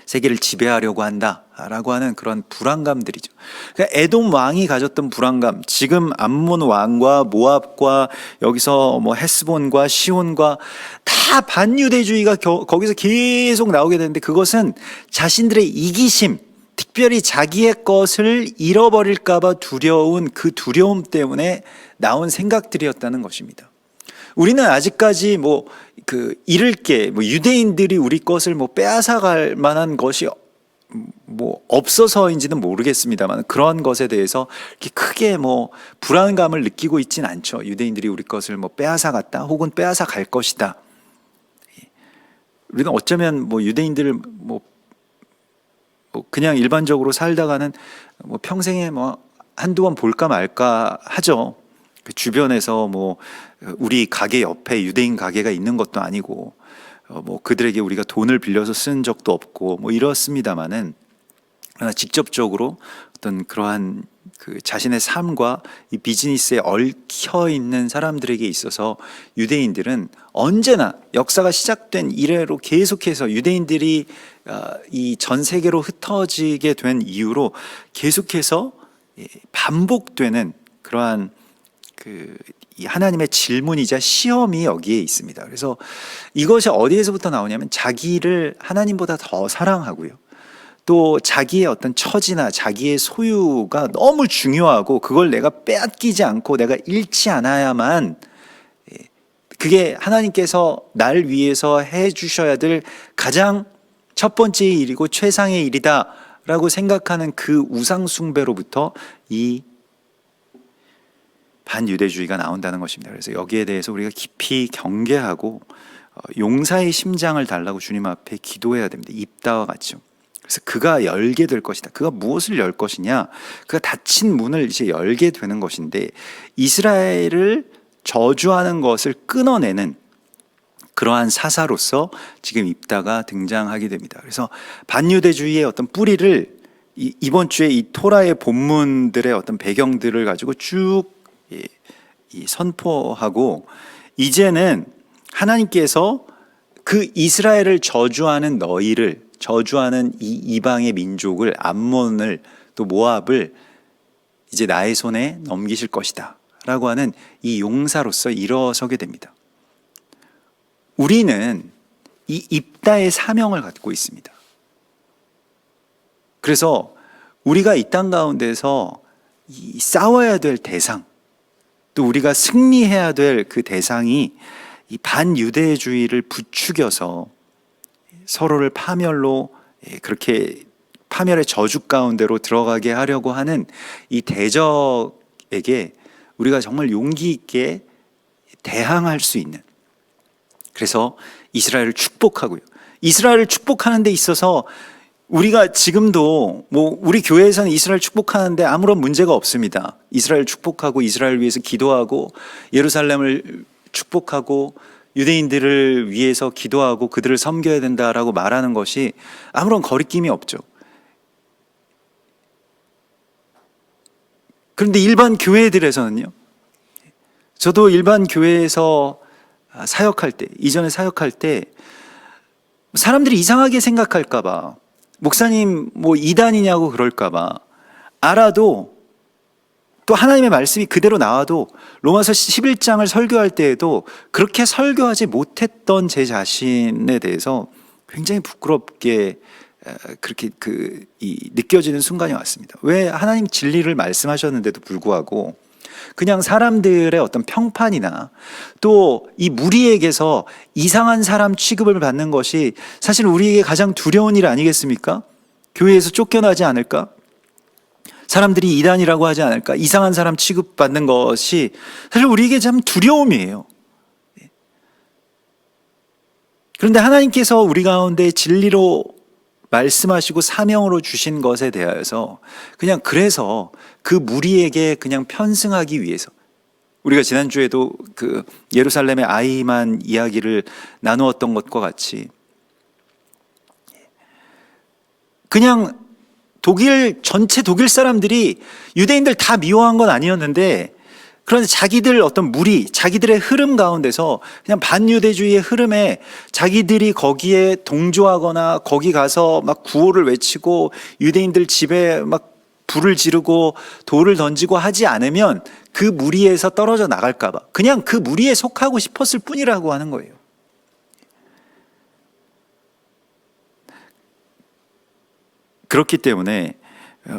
세계를 지배하려고 한다라고 하는 그런 불안감들이죠. 그러니까 에돔 왕이 가졌던 불안감, 지금 암몬 왕과 모압과 여기서 뭐 헤스본과 시온과 다 반유대주의가 거기서 계속 나오게 되는데, 그것은 자신들의 이기심, 특별히 자기의 것을 잃어버릴까 봐 두려운 그 두려움 때문에 나온 생각들이었다는 것입니다. 우리는 아직까지 잃을 게 유대인들이 우리 것을 빼앗아갈 만한 것이 없어서인지는 모르겠습니다만, 그런 것에 대해서 이렇게 크게 불안감을 느끼고 있진 않죠. 유대인들이 우리 것을 빼앗아갔다 혹은 빼앗아갈 것이다. 우리는 어쩌면 유대인들을 그냥 일반적으로 살다가는 평생에 한두 번 볼까 말까 하죠. 그 주변에서 우리 가게 옆에 유대인 가게가 있는 것도 아니고 그들에게 우리가 돈을 빌려서 쓴 적도 없고 이렇습니다만은, 그러나 직접적으로 어떤 그러한 그 자신의 삶과 이 비즈니스에 얽혀 있는 사람들에게 있어서 유대인들은 언제나 역사가 시작된 이래로 계속해서 유대인들이 이 전 세계로 흩어지게 된 이유로 계속해서 반복되는 그러한 이 하나님의 질문이자 시험이 여기에 있습니다. 그래서 이것이 어디에서부터 나오냐면, 자기를 하나님보다 더 사랑하고요, 또 자기의 어떤 처지나 자기의 소유가 너무 중요하고 그걸 내가 빼앗기지 않고 내가 잃지 않아야만, 그게 하나님께서 날 위해서 해 주셔야 될 가장 첫 번째 일이고 최상의 일이다 라고 생각하는 그 우상 숭배로부터 이 반유대주의가 나온다는 것입니다. 그래서 여기에 대해서 우리가 깊이 경계하고 용사의 심장을 달라고 주님 앞에 기도해야 됩니다. 입다와 같이요. 그래서 그가 열게 될 것이다. 그가 무엇을 열 것이냐? 그가 닫힌 문을 이제 열게 되는 것인데, 이스라엘을 저주하는 것을 끊어내는 그러한 사사로서 지금 입다가 등장하게 됩니다. 그래서 반유대주의의 어떤 뿌리를 이번 주에 이 토라의 본문들의 어떤 배경들을 가지고 쭉 선포하고, 이제는 하나님께서 그 이스라엘을 저주하는 너희를, 저주하는 이 이방의 민족을, 암몬을 또 모압을 이제 나의 손에 넘기실 것이다 라고 하는 이 용사로서 일어서게 됩니다. 우리는 이 입다의 사명을 갖고 있습니다. 그래서 우리가 이 땅 가운데서 싸워야 될 대상, 또 우리가 승리해야 될 그 대상이 이 반유대주의를 부추겨서 서로를 파멸로, 그렇게 파멸의 저주 가운데로 들어가게 하려고 하는 이 대적에게 우리가 정말 용기 있게 대항할 수 있는, 그래서 이스라엘을 축복하고요, 이스라엘을 축복하는 데 있어서 우리가 지금도 우리 교회에서는 이스라엘 축복하는데 아무런 문제가 없습니다. 이스라엘 축복하고 이스라엘 위해서 기도하고 예루살렘을 축복하고 유대인들을 위해서 기도하고 그들을 섬겨야 된다라고 말하는 것이 아무런 거리낌이 없죠. 그런데 일반 교회들에서는요, 저도 일반 교회에서 사역할 때, 이전에 사역할 때 사람들이 이상하게 생각할까 봐, 목사님 이단이냐고 그럴까 봐, 알아도 또 하나님의 말씀이 그대로 나와도 로마서 11장을 설교할 때에도 그렇게 설교하지 못했던 제 자신에 대해서 굉장히 부끄럽게 그렇게 느껴지는 순간이 왔습니다. 왜 하나님 진리를 말씀하셨는데도 불구하고 그냥 사람들의 어떤 평판이나 또 이 무리에게서 이상한 사람 취급을 받는 것이 사실 우리에게 가장 두려운 일 아니겠습니까? 교회에서 쫓겨나지 않을까? 사람들이 이단이라고 하지 않을까? 이상한 사람 취급받는 것이 사실 우리에게 참 두려움이에요. 그런데 하나님께서 우리 가운데 진리로 말씀하시고 사명으로 주신 것에 대하여서 그냥 그래서 그 무리에게 그냥 편승하기 위해서, 우리가 지난주에도 그 예루살렘의 아이만 이야기를 나누었던 것과 같이 그냥 전체 독일 사람들이 유대인들 다 미워한 건 아니었는데 그런데 자기들 어떤 무리, 자기들의 흐름 가운데서 그냥 반유대주의의 흐름에 자기들이 거기에 동조하거나 거기 가서 막 구호를 외치고 유대인들 집에 막 불을 지르고 돌을 던지고 하지 않으면 그 무리에서 떨어져 나갈까 봐 그냥 그 무리에 속하고 싶었을 뿐이라고 하는 거예요. 그렇기 때문에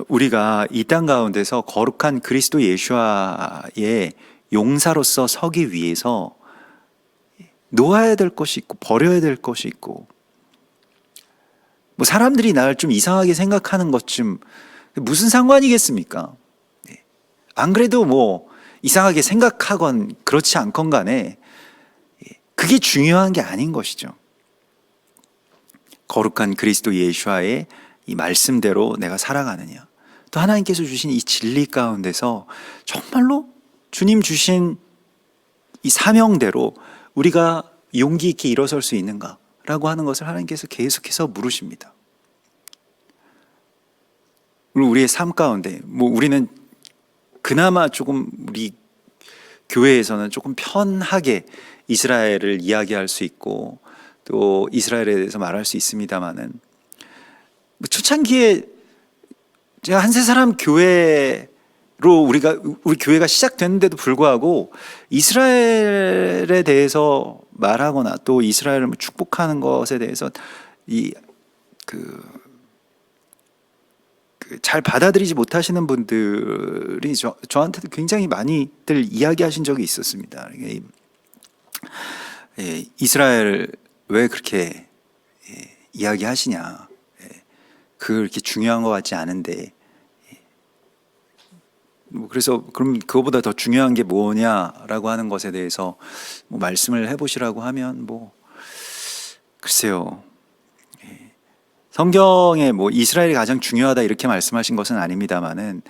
우리가 이 땅 가운데서 거룩한 그리스도 예수와의 용사로서 서기 위해서 놓아야 될 것이 있고 버려야 될 것이 있고, 뭐 사람들이 나를 좀 이상하게 생각하는 것 좀 무슨 상관이겠습니까? 안 그래도 뭐 이상하게 생각하건 그렇지 않건 간에 그게 중요한 게 아닌 것이죠. 거룩한 그리스도 예수와의 이 말씀대로 내가 살아가느냐, 또 하나님께서 주신 이 진리 가운데서 정말로 주님 주신 이 사명대로 우리가 용기 있게 일어설 수 있는가라고 하는 것을 하나님께서 계속해서 물으십니다. 우리의 삶 가운데 뭐 우리는 그나마 조금 우리 교회에서는 조금 편하게 이스라엘을 이야기할 수 있고 또 이스라엘에 대해서 말할 수 있습니다만은, 초창기에 제가 한 세 사람 교회로 우리 교회가 시작됐는데도 불구하고 이스라엘에 대해서 말하거나 또 이스라엘을 축복하는 것에 대해서 잘 받아들이지 못하시는 분들이 저한테도 굉장히 많이들 이야기하신 적이 있었습니다. 이스라엘 왜 그렇게 이야기하시냐, 그렇게 중요한 것 같지 않은데, 그래서 그럼 그거보다 더 중요한 게 뭐냐라고 하는 것에 대해서 뭐 말씀을 해보시라고 하면 글쎄요, 성경에 뭐 이스라엘이 가장 중요하다 이렇게 말씀하신 것은 아닙니다만은,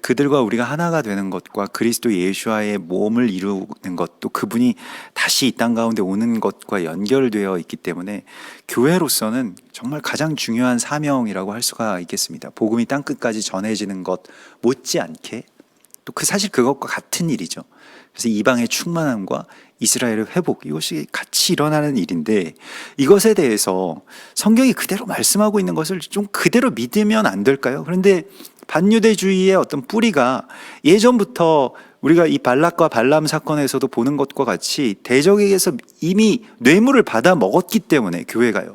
그들과 우리가 하나가 되는 것과 그리스도 예수와의 몸을 이루는 것도 그분이 다시 이 땅 가운데 오는 것과 연결되어 있기 때문에 교회로서는 정말 가장 중요한 사명이라고 할 수가 있겠습니다. 복음이 땅 끝까지 전해지는 것 못지않게 또 사실 그것과 같은 일이죠. 그래서 이방의 충만함과 이스라엘의 회복, 이것이 같이 일어나는 일인데, 이것에 대해서 성경이 그대로 말씀하고 있는 것을 좀 그대로 믿으면 안 될까요? 그런데 반유대주의의 어떤 뿌리가 예전부터 우리가 이 발락과 발람 사건에서도 보는 것과 같이 대적에게서 이미 뇌물을 받아 먹었기 때문에 교회가요.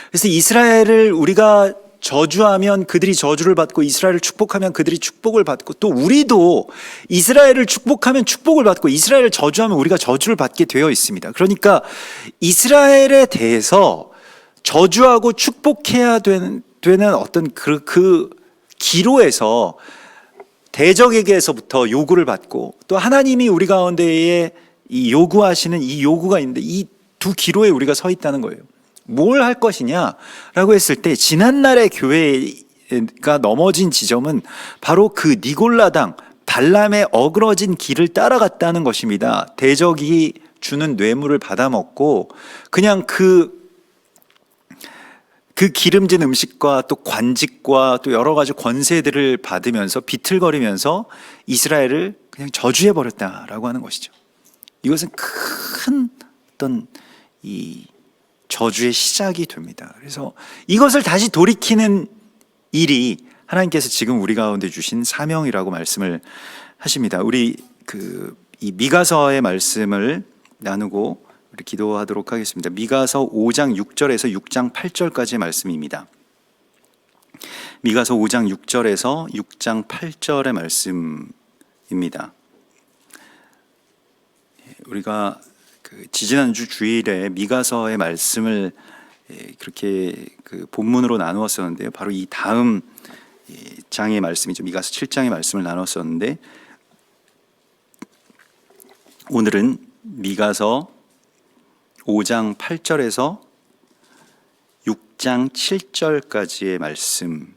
그래서 이스라엘을 우리가 저주하면 그들이 저주를 받고 이스라엘을 축복하면 그들이 축복을 받고, 또 우리도 이스라엘을 축복하면 축복을 받고 이스라엘을 저주하면 우리가 저주를 받게 되어 있습니다. 그러니까 이스라엘에 대해서 저주하고 축복해야 되는 어떤 그 기로에서 대적에게서부터 요구를 받고, 또 하나님이 우리 가운데에 이 요구하시는 이 요구가 있는데 이 두 기로에 우리가 서 있다는 거예요. 뭘 할 것이냐라고 했을 때, 지난날의 교회가 넘어진 지점은 바로 그 니골라당 발람의 어그러진 길을 따라갔다는 것입니다. 대적이 주는 뇌물을 받아먹고 그냥 그 기름진 음식과 또 관직과 또 여러 가지 권세들을 받으면서 비틀거리면서 이스라엘을 그냥 저주해버렸다라고 하는 것이죠. 이것은 큰 어떤 이 저주의 시작이 됩니다. 그래서 이것을 다시 돌이키는 일이 하나님께서 지금 우리 가운데 주신 사명이라고 말씀을 하십니다. 우리 이 미가서의 말씀을 나누고 우리 기도하도록 하겠습니다. 미가서 5장 6절에서 6장 8절까지의 말씀입니다. 미가서 5장 6절에서 6장 8절의 말씀입니다. 우리가 지지난주 주일에 미가서의 말씀을 그렇게 본문으로 나누었었는데요. 바로 이 다음 장의 말씀이죠. 미가서 7장의 말씀을 나눴었는데, 오늘은 미가서 5장 8절에서 6장 7절까지의 말씀,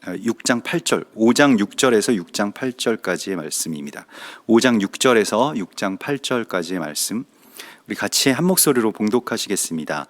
6장 8절, 5장 6절에서 6장 8절까지의 말씀입니다. 5장 6절에서 6장 8절까지의 말씀, 우리 같이 한 목소리로 봉독하시겠습니다.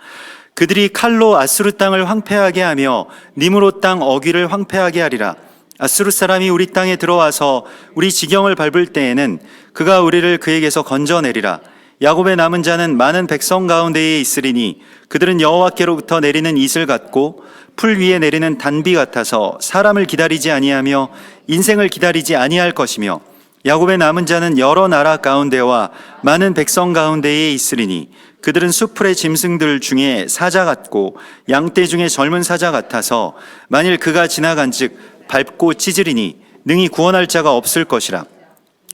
그들이 칼로 아수르 땅을 황폐하게 하며 니므롯 땅 어귀를 황폐하게 하리라. 아수르 사람이 우리 땅에 들어와서 우리 지경을 밟을 때에는 그가 우리를 그에게서 건져내리라. 야곱의 남은 자는 많은 백성 가운데에 있으리니 그들은 여호와께로부터 내리는 이슬 같고 풀 위에 내리는 단비 같아서 사람을 기다리지 아니하며 인생을 기다리지 아니할 것이며 야곱의 남은 자는 여러 나라 가운데와 많은 백성 가운데에 있으리니 그들은 수풀의 짐승들 중에 사자 같고 양떼 중에 젊은 사자 같아서 만일 그가 지나간즉 밟고 찢으리니 능히 구원할 자가 없을 것이라.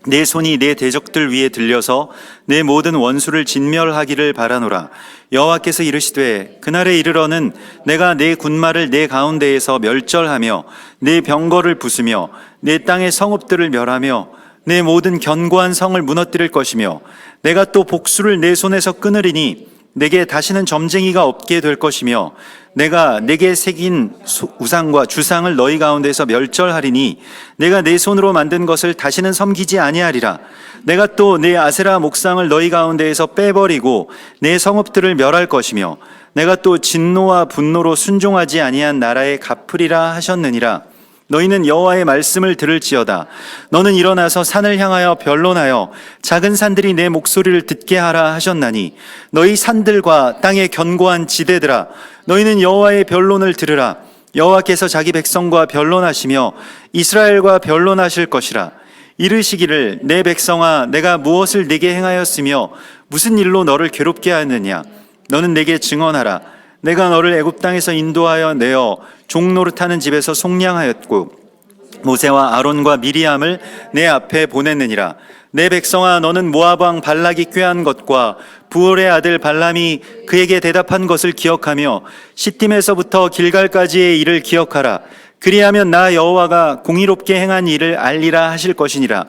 내 손이 내 대적들 위에 들려서 내 모든 원수를 진멸하기를 바라노라. 여호와께서 이르시되 그날에 이르러는 내가 내 군마를 내 가운데에서 멸절하며 내 병거를 부수며 내 땅의 성읍들을 멸하며 내 모든 견고한 성을 무너뜨릴 것이며 내가 또 복수를 내 손에서 끊으리니 내게 다시는 점쟁이가 없게 될 것이며 내가 내게 새긴 우상과 주상을 너희 가운데서 멸절하리니 내가 내 손으로 만든 것을 다시는 섬기지 아니하리라. 내가 또 내 아세라 목상을 너희 가운데에서 빼버리고 내 성읍들을 멸할 것이며 내가 또 진노와 분노로 순종하지 아니한 나라에 갚으리라 하셨느니라. 너희는 여호와의 말씀을 들을지어다. 너는 일어나서 산을 향하여 변론하여 작은 산들이 내 목소리를 듣게 하라 하셨나니 너희 산들과 땅의 견고한 지대들아 너희는 여호와의 변론을 들으라. 여호와께서 자기 백성과 변론하시며 이스라엘과 변론하실 것이라. 이르시기를 내 백성아 내가 무엇을 네게 행하였으며 무슨 일로 너를 괴롭게 하느냐. 너는 내게 증언하라. 내가 너를 애굽 땅에서 인도하여 내어 종노릇하는 집에서 속량하였고 모세와 아론과 미리암을 내 앞에 보냈느니라. 내 백성아 너는 모압 왕 발락이 꾀한 것과 부올의 아들 발람이 그에게 대답한 것을 기억하며 시딤에서부터 길갈까지의 일을 기억하라. 그리하면 나 여호와가 공의롭게 행한 일을 알리라 하실 것이니라.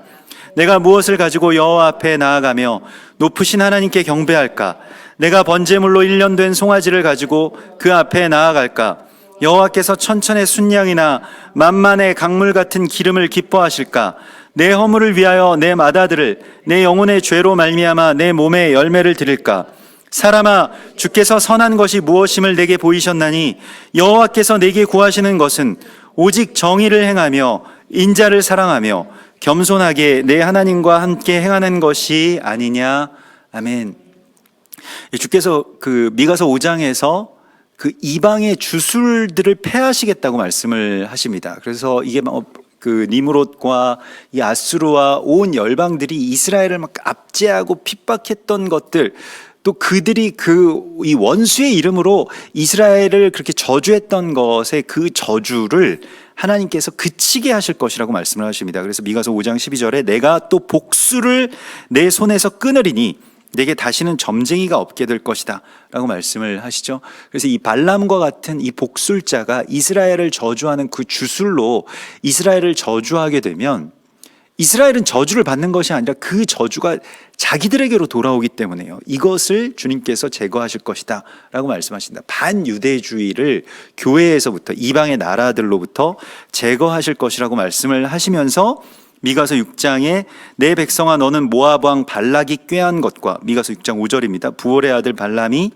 내가 무엇을 가지고 여호와 앞에 나아가며 높으신 하나님께 경배할까? 내가 번제물로 1년 된 송아지를 가지고 그 앞에 나아갈까? 여호와께서 천천의 순양이나 만만의 강물 같은 기름을 기뻐하실까? 내 허물을 위하여 내 맏아들을 내 영혼의 죄로 말미암아 내 몸에 열매를 드릴까? 사람아 주께서 선한 것이 무엇임을 내게 보이셨나니 여호와께서 내게 구하시는 것은 오직 정의를 행하며 인자를 사랑하며 겸손하게 내 하나님과 함께 행하는 것이 아니냐. 아멘. 주께서 그 미가서 5장에서 그 이방의 주술들을 패하시겠다고 말씀을 하십니다. 그래서 이게 그 니므롯과 이 아수르와 온 열방들이 이스라엘을 막 압제하고 핍박했던 것들, 또 그들이 이 원수의 이름으로 이스라엘을 그렇게 저주했던 것의 그 저주를 하나님께서 그치게 하실 것이라고 말씀을 하십니다. 그래서 미가서 5장 12절에 내가 또 복수를 내 손에서 끊으리니 내게 다시는 점쟁이가 없게 될 것이다 라고 말씀을 하시죠. 그래서 이 발람과 같은 이 복술자가 이스라엘을 저주하는 그 주술로 이스라엘을 저주하게 되면 이스라엘은 저주를 받는 것이 아니라 그 저주가 자기들에게로 돌아오기 때문에요. 이것을 주님께서 제거하실 것이다 라고 말씀하신다. 반유대주의를 교회에서부터 이방의 나라들로부터 제거하실 것이라고 말씀을 하시면서 미가서 6장에 내 백성아 너는 모압 왕 발락이 꾀한 것과 미가서 6장 5절입니다. 부올의 아들 발람이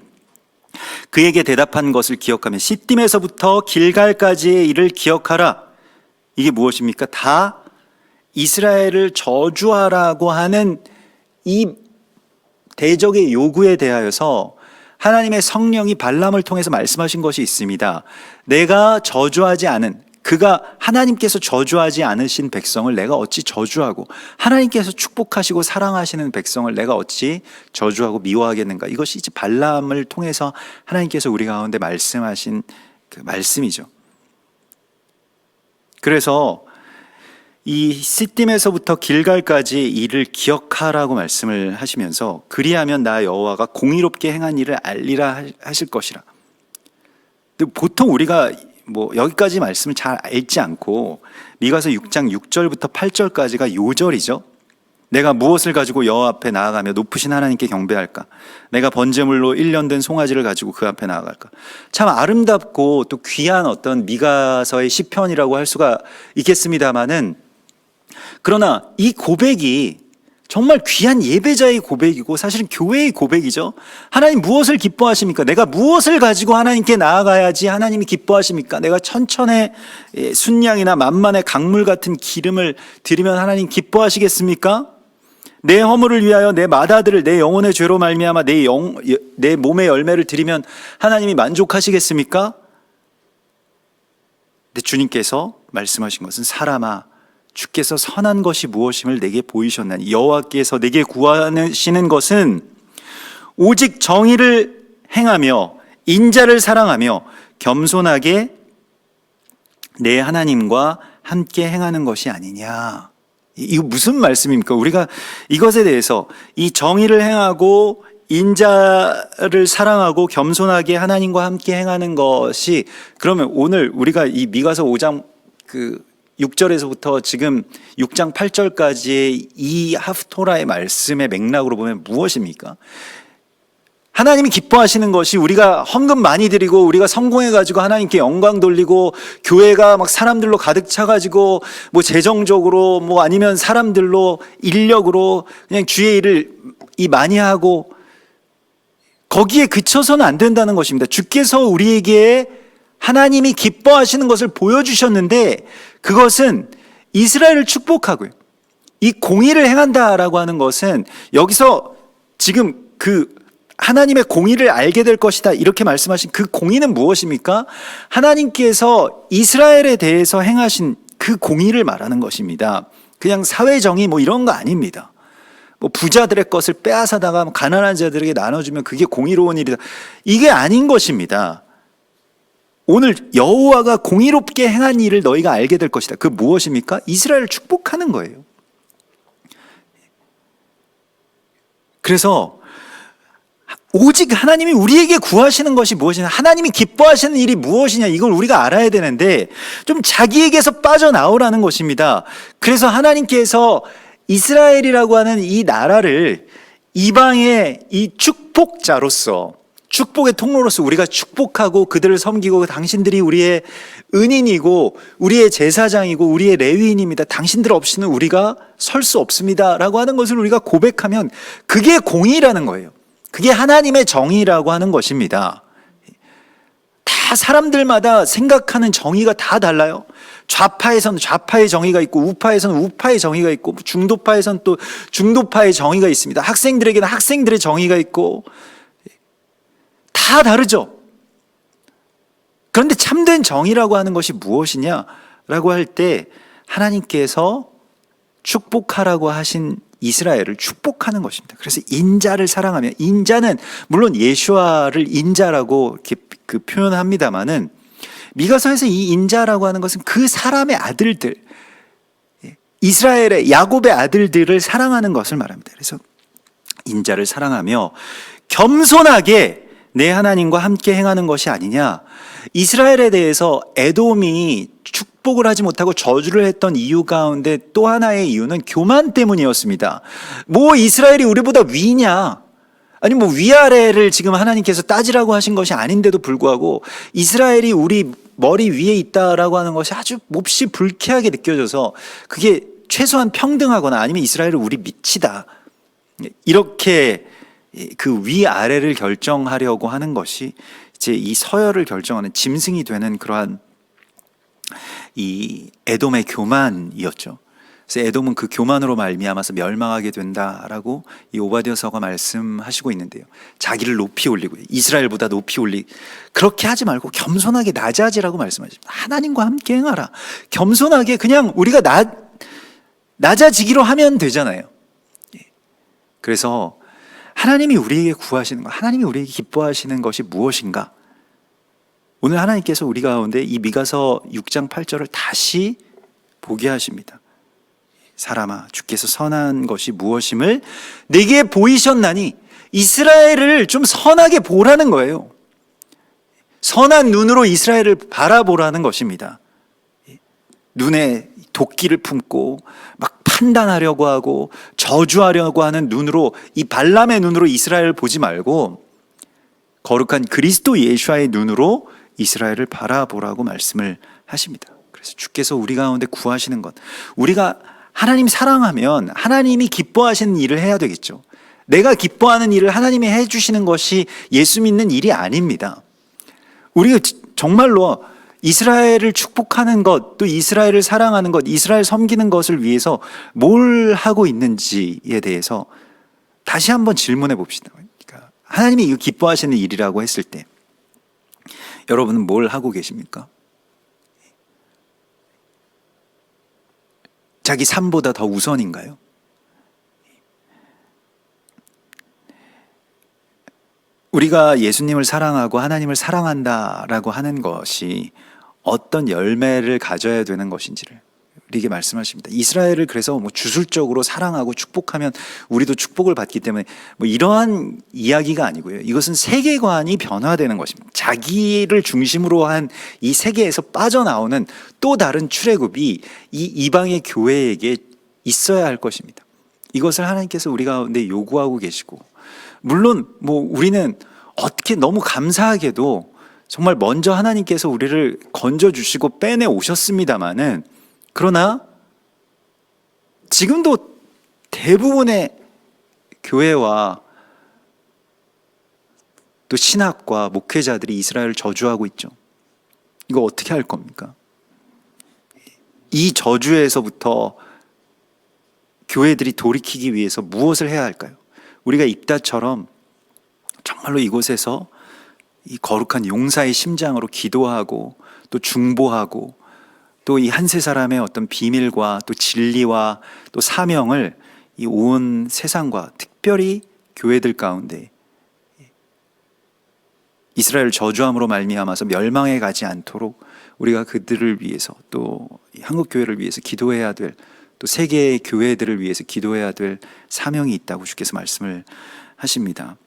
그에게 대답한 것을 기억하며 시딤에서부터 길갈까지의 일을 기억하라. 이게 무엇입니까? 다 이스라엘을 저주하라고 하는 이 대적의 요구에 대하여서 하나님의 성령이 발람을 통해서 말씀하신 것이 있습니다. 내가 저주하지 않은, 그가 하나님께서 저주하지 않으신 백성을 내가 어찌 저주하고 하나님께서 축복하시고 사랑하시는 백성을 내가 어찌 저주하고 미워하겠는가. 이것이 이제 발람을 통해서 하나님께서 우리 가운데 말씀하신 그 말씀이죠. 그래서 이 시딤에서부터 길갈까지 일을 기억하라고 말씀을 하시면서 그리하면 나 여호와가 공의롭게 행한 일을 알리라 하실 것이라. 근데 보통 우리가 여기까지 말씀을 잘 읽지 않고 미가서 6장 6절부터 8절까지가 요절이죠. 내가 무엇을 가지고 여호와 앞에 나아가며 높으신 하나님께 경배할까? 내가 번제물로 1년 된 송아지를 가지고 그 앞에 나아갈까? 참 아름답고 또 귀한 어떤 미가서의 시편이라고 할 수가 있겠습니다마는, 그러나 이 고백이 정말 귀한 예배자의 고백이고 사실은 교회의 고백이죠. 하나님 무엇을 기뻐하십니까? 내가 무엇을 가지고 하나님께 나아가야지 하나님이 기뻐하십니까? 내가 천천의 순양이나 만만의 강물 같은 기름을 드리면 하나님 기뻐하시겠습니까? 내 허물을 위하여 내 맏아들을 내 영혼의 죄로 말미암아 내 몸의 열매를 드리면 하나님이 만족하시겠습니까? 근데 주님께서 말씀하신 것은 사람아 주께서 선한 것이 무엇임을 내게 보이셨나니 여호와께서 내게 구하시는 것은 오직 정의를 행하며 인자를 사랑하며 겸손하게 내 하나님과 함께 행하는 것이 아니냐. 이거 무슨 말씀입니까? 우리가 이것에 대해서 이 정의를 행하고 인자를 사랑하고 겸손하게 하나님과 함께 행하는 것이, 그러면 오늘 우리가 이 미가서 5장 6절에서부터 지금 6장 8절까지의 이 하프토라의 말씀의 맥락으로 보면 무엇입니까? 하나님이 기뻐하시는 것이 우리가 헌금 많이 드리고 우리가 성공해가지고 하나님께 영광 돌리고 교회가 막 사람들로 가득 차가지고 뭐 재정적으로 뭐 아니면 사람들로 인력으로 그냥 주의 일을 많이 하고 거기에 그쳐서는 안 된다는 것입니다. 주께서 우리에게 하나님이 기뻐하시는 것을 보여주셨는데 그것은 이스라엘을 축복하고요. 이 공의를 행한다라고 하는 것은 여기서 지금 그 하나님의 공의를 알게 될 것이다 이렇게 말씀하신 그 공의는 무엇입니까? 하나님께서 이스라엘에 대해서 행하신 그 공의를 말하는 것입니다. 그냥 사회정의 뭐 이런 거 아닙니다. 뭐 부자들의 것을 빼앗아다가 가난한 자들에게 나눠주면 그게 공의로운 일이다. 이게 아닌 것입니다. 오늘 여호와가 공의롭게 행한 일을 너희가 알게 될 것이다. 그 무엇입니까? 이스라엘을 축복하는 거예요. 그래서 오직 하나님이 우리에게 구하시는 것이 무엇이냐, 하나님이 기뻐하시는 일이 무엇이냐, 이걸 우리가 알아야 되는데 좀 자기에게서 빠져나오라는 것입니다. 그래서 하나님께서 이스라엘이라고 하는 이 나라를 이방의 이 축복자로서, 축복의 통로로서 우리가 축복하고 그들을 섬기고 당신들이 우리의 은인이고 우리의 제사장이고 우리의 레위인입니다. 당신들 없이는 우리가 설 수 없습니다 라고 하는 것을 우리가 고백하면 그게 공의라는 거예요. 그게 하나님의 정의라고 하는 것입니다. 다 사람들마다 생각하는 정의가 다 달라요. 좌파에서는 좌파의 정의가 있고 우파에서는 우파의 정의가 있고 중도파에서는 또 중도파의 정의가 있습니다. 학생들에게는 학생들의 정의가 있고 다 다르죠. 그런데 참된 정의라고 하는 것이 무엇이냐라고 할 때 하나님께서 축복하라고 하신 이스라엘을 축복하는 것입니다. 그래서 인자를 사랑하며, 인자는 물론 예수아를 인자라고 이렇게 그 표현합니다만은 미가서에서 이 인자라고 하는 것은 그 사람의 아들들, 이스라엘의 야곱의 아들들을 사랑하는 것을 말합니다. 그래서 인자를 사랑하며 겸손하게 내 하나님과 함께 행하는 것이 아니냐. 이스라엘에 대해서 에돔이 축복을 하지 못하고 저주를 했던 이유 가운데 또 하나의 이유는 교만 때문이었습니다. 뭐 이스라엘이 우리보다 위냐, 아니 뭐 위아래를 지금 하나님께서 따지라고 하신 것이 아닌데도 불구하고 이스라엘이 우리 머리 위에 있다라고 하는 것이 아주 몹시 불쾌하게 느껴져서 그게 최소한 평등하거나 아니면 이스라엘은 우리 밑이다, 이렇게 그 위아래를 결정하려고 하는 것이 이제 이 서열을 결정하는 짐승이 되는 그러한 이 에돔의 교만이었죠. 그래서 에돔은 그 교만으로 말미암아서 멸망하게 된다라고 이 오바댜서가 말씀하시고 있는데요. 자기를 높이 올리고 이스라엘보다 높이 올리, 그렇게 하지 말고 겸손하게 낮아지라고 말씀하십니다. 하나님과 함께 행하라. 겸손하게 그냥 우리가 낮아지기로 하면 되잖아요. 그래서 하나님이 우리에게 구하시는 것, 하나님이 우리에게 기뻐하시는 것이 무엇인가? 오늘 하나님께서 우리 가운데 이 미가서 6장 8절을 다시 보게 하십니다. 사람아, 주께서 선한 것이 무엇임을 내게 보이셨나니, 이스라엘을 좀 선하게 보라는 거예요. 선한 눈으로 이스라엘을 바라보라는 것입니다. 눈에 도끼를 품고 막 판단하려고 하고 저주하려고 하는 눈으로, 이 발람의 눈으로 이스라엘을 보지 말고 거룩한 그리스도 예수와의 눈으로 이스라엘을 바라보라고 말씀을 하십니다. 그래서 주께서 우리 가운데 구하시는 것, 우리가 하나님 사랑하면 하나님이 기뻐하시는 일을 해야 되겠죠. 내가 기뻐하는 일을 하나님이 해주시는 것이 예수 믿는 일이 아닙니다. 우리가 정말로 이스라엘을 축복하는 것, 또 이스라엘을 사랑하는 것, 이스라엘 섬기는 것을 위해서 뭘 하고 있는지에 대해서 다시 한번 질문해 봅시다. 그러니까 하나님이 이거 기뻐하시는 일이라고 했을 때 여러분은 뭘 하고 계십니까? 자기 삶보다 더 우선인가요? 우리가 예수님을 사랑하고 하나님을 사랑한다라고 하는 것이 어떤 열매를 가져야 되는 것인지를 우리에게 말씀하십니다. 이스라엘을 그래서 뭐 주술적으로 사랑하고 축복하면 우리도 축복을 받기 때문에 뭐 이러한 이야기가 아니고요. 이것은 세계관이 변화되는 것입니다. 자기를 중심으로 한 이 세계에서 빠져나오는 또 다른 출애굽이 이 이방의 교회에게 있어야 할 것입니다. 이것을 하나님께서 우리 가운데 요구하고 계시고, 물론 뭐 우리는 어떻게 너무 감사하게도 정말 먼저 하나님께서 우리를 건져주시고 빼내 오셨습니다마는, 그러나 지금도 대부분의 교회와 또 신학과 목회자들이 이스라엘을 저주하고 있죠. 이거 어떻게 할 겁니까? 이 저주에서부터 교회들이 돌이키기 위해서 무엇을 해야 할까요? 우리가 입다처럼 정말로 이곳에서 이 거룩한 용사의 심장으로 기도하고 또 중보하고 또 이 한 세 사람의 어떤 비밀과 또 진리와 또 사명을 이 온 세상과 특별히 교회들 가운데 이스라엘 저주함으로 말미암아서 멸망해 가지 않도록 우리가 그들을 위해서 또 한국 교회를 위해서 기도해야 될, 또 세계의 교회들을 위해서 기도해야 될 사명이 있다고 주께서 말씀을 하십니다.